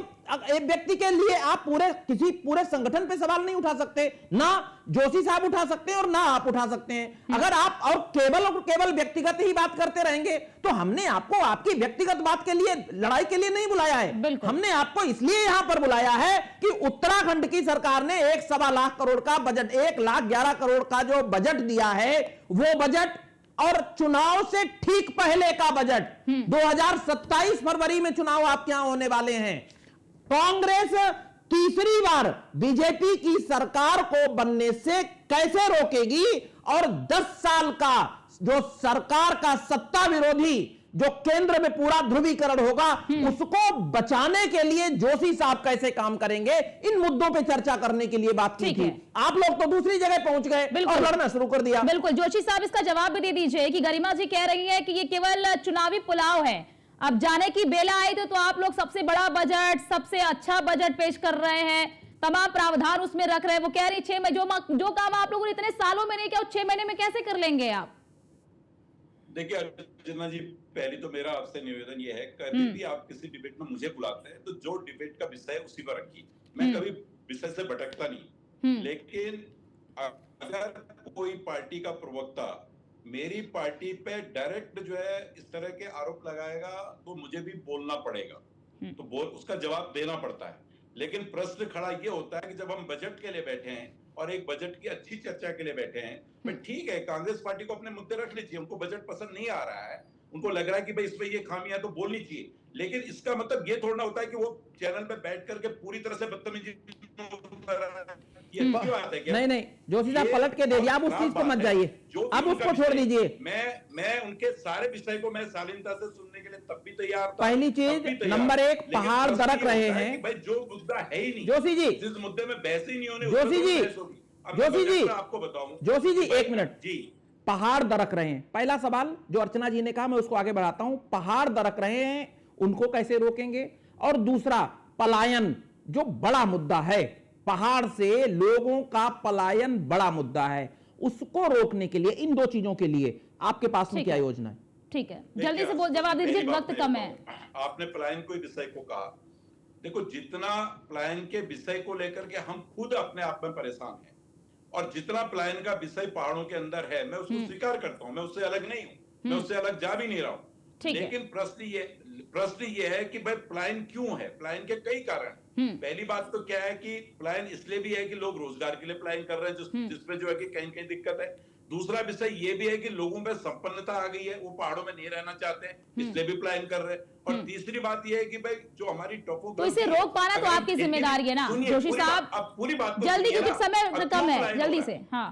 व्यक्ति के लिए आप पूरे संगठन पे सवाल नहीं उठा सकते। ना जोशी साहब उठा सकते हैं और ना आप उठा सकते हैं। अगर आप और केवल व्यक्तिगत ही बात करते रहेंगे तो हमने आपको आपकी व्यक्तिगत बात के लिए, लड़ाई के लिए नहीं बुलाया है। हमने आपको इसलिए यहां पर बुलाया है कि उत्तराखंड की सरकार ने 1.25 लाख करोड़ का बजट, 1,11 करोड़ का जो बजट दिया है, वो बजट और चुनाव से ठीक पहले का बजट, 2027 फरवरी में चुनाव आपके यहां होने वाले हैं। कांग्रेस तीसरी बार बीजेपी की सरकार को बनने से कैसे रोकेगी? और 10 साल का जो सरकार का सत्ता विरोधी जो केंद्र में पूरा ध्रुवीकरण होगा, उसको बचाने के लिए जोशी साहब कैसे काम करेंगे, इन मुद्दों पे चर्चा करने के लिए बात की थी। आप लोग तो दूसरी जगह पहुंच गए और लड़ना शुरू कर दिया। बिल्कुल, जोशी साहब इसका जवाब भी दे दीजिए कि गरिमा जी कह रही है कि ये केवल चुनावी पुलाव है, अब जाने की बेला आई तो आप लोग सबसे बड़ा बजट, सबसे अच्छा बजट पेश कर रहे हैं, तमाम प्रावधान उसमें रख रहे हैं। वो कह रही 6 में जो काम आप लोगों ने इतने सालों में नहीं किया, 6 महीने में कैसे कर लेंगे आप? देखिए अर्चना जी, पहले तो मेरा आपसे निवेदन ये है, कभी भी आप किसी डिबेट में मुझे बुलाते हैं तो जो डिबेट का विषय है उसी पर रखिए। मैं कभी विषय से भटकता नहीं। लेकिन अगर कोई पार्टी का प्रवक्ता मेरी पार्टी पे डायरेक्ट जो है इस तरह के आरोप लगाएगा तो मुझे भी बोलना पड़ेगा, तो उसका जवाब देना पड़ता है। लेकिन प्रश्न खड़ा ये होता है कि जब हम बजट के लिए बैठे हैं और एक बजट की अच्छी चर्चा के लिए बैठे हैं, मैं ठीक है, कांग्रेस पार्टी को अपने मुद्दे रख लीजिए, उनको बजट पसंद नहीं आ रहा है, उनको लग रहा है कि भाई इसमें ये खामियां तो बोलनी चाहिए, लेकिन इसका मतलब ये थोड़ा होता है कि वो चैनल पे बैठ करके पूरी तरह से बदतमीजी। ये बात है क्या? नहीं जोशी साहब पलट के दीजिए, आप उस चीज को मत जाइए, आप उसको छोड़ दीजिए। मैं उनके सारे विषय को मैं शालीनता से सुनने के लिए तब भी तैयार था। पहली चीज नंबर 1, पहाड़ दरक रहे हैं भाई, जो मुद्दा है ही नहीं जोशी जी, जिस मुद्दे में बहस ही नहीं होने, जोशी जी आपको बताऊं, जोशी जी 1 मिनट जी, पहाड़ दरक रहे हैं। पहला सवाल जो अर्चना जी ने कहा, मैं उसको आगे बढ़ाता हूं, पहाड़ दरक रहे हैं, उनको कैसे रोकेंगे? और दूसरा, पलायन जो बड़ा मुद्दा है, पहाड़ से लोगों का पलायन बड़ा मुद्दा है, उसको रोकने के लिए, इन 2 चीजों के लिए आपके पास में क्या योजना है? ठीक है, जल्दी से जवाब दीजिए, वक्त कम है। आपने पलायन को विषय को कहा, देखो जितना पलायन के विषय को लेकर के हम खुद अपने आप में परेशान हैं, और जितना पलायन का विषय पहाड़ों के अंदर है, मैं उसको स्वीकार करता हूं, मैं उससे अलग नहीं हूं, मैं उससे अलग जा भी नहीं रहा हूं। लेकिन प्रश्न ये है कि भाई पलायन क्यों है? पलायन के कई कारण। पहली बात तो क्या है कि पलायन इसलिए भी है कि लोग रोजगार के लिए पलायन कर रहे हैं, जिसमें जो है कि कहीं कहीं दिक्कत है। दूसरा विषय ये भी है कि लोगों में संपन्नता आ गई है, वो पहाड़ों में नहीं रहना चाहते हैं, इसलिए भी पलायन कर रहे हैं। और तीसरी बात ये है कि भाई जो हमारी तो इसे रोक पाना तो आपकी जिम्मेदारी है ना जोशी साहब? अब पूरी बात जल्दी, क्योंकि समय कम है, जल्दी से। हाँ,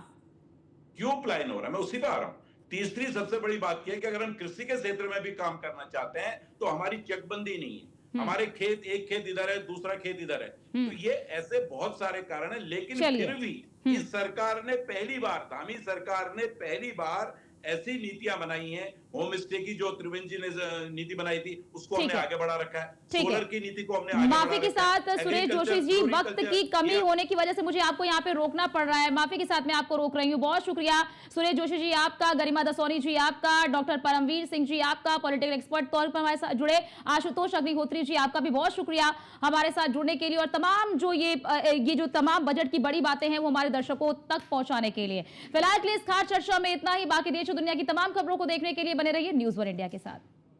क्यों पलायन हो रहा है, मैं उसी पे आ रहा हूँ। तीसरी सबसे बड़ी बात यह है कि अगर हम कृषि के क्षेत्र में भी काम करना चाहते हैं तो हमारी चकबंदी नहीं है, हमारे खेत, एक खेत इधर है, दूसरा खेत इधर है, तो ये ऐसे बहुत सारे कारण है। लेकिन फिर भी इस सरकार ने पहली बार, धामी सरकार ने पहली बार ऐसी नीतियां बनाई हैं, होम स्टे की जो त्रिवेंद्र जी ने नीति बनाई थी उसको हमने आगे बढ़ा रखा है, सोलर की नीति को हमने आगे माफी के साथ सुरेश जोशी जी, वक्त की कमी होने की वजह से मुझे आपको यहाँ पे रोकना पड़ रहा है, माफी के साथ मैं आपको रोक रही हूँ। बहुत शुक्रिया सुरेश जोशी जी आपका, गरिमा दसौनी जी आपका, डॉक्टर परमवीर सिंह जी आपका, पॉलिटिकल एक्सपर्ट तौर पर हमारे साथ जुड़े आशुतोष अग्निहोत्री जी आपका भी बहुत शुक्रिया हमारे साथ जुड़ने के लिए, और तमाम जो ये जो तमाम बजट की बड़ी बातें हैं वो हमारे दर्शकों तक पहुंचाने के लिए। फिलहाल के लिए इस खास चर्चा में इतना ही। बाकी देश और दुनिया की तमाम खबरों को देखने के लिए बने रहिए न्यूज़ 1 इंडिया के साथ।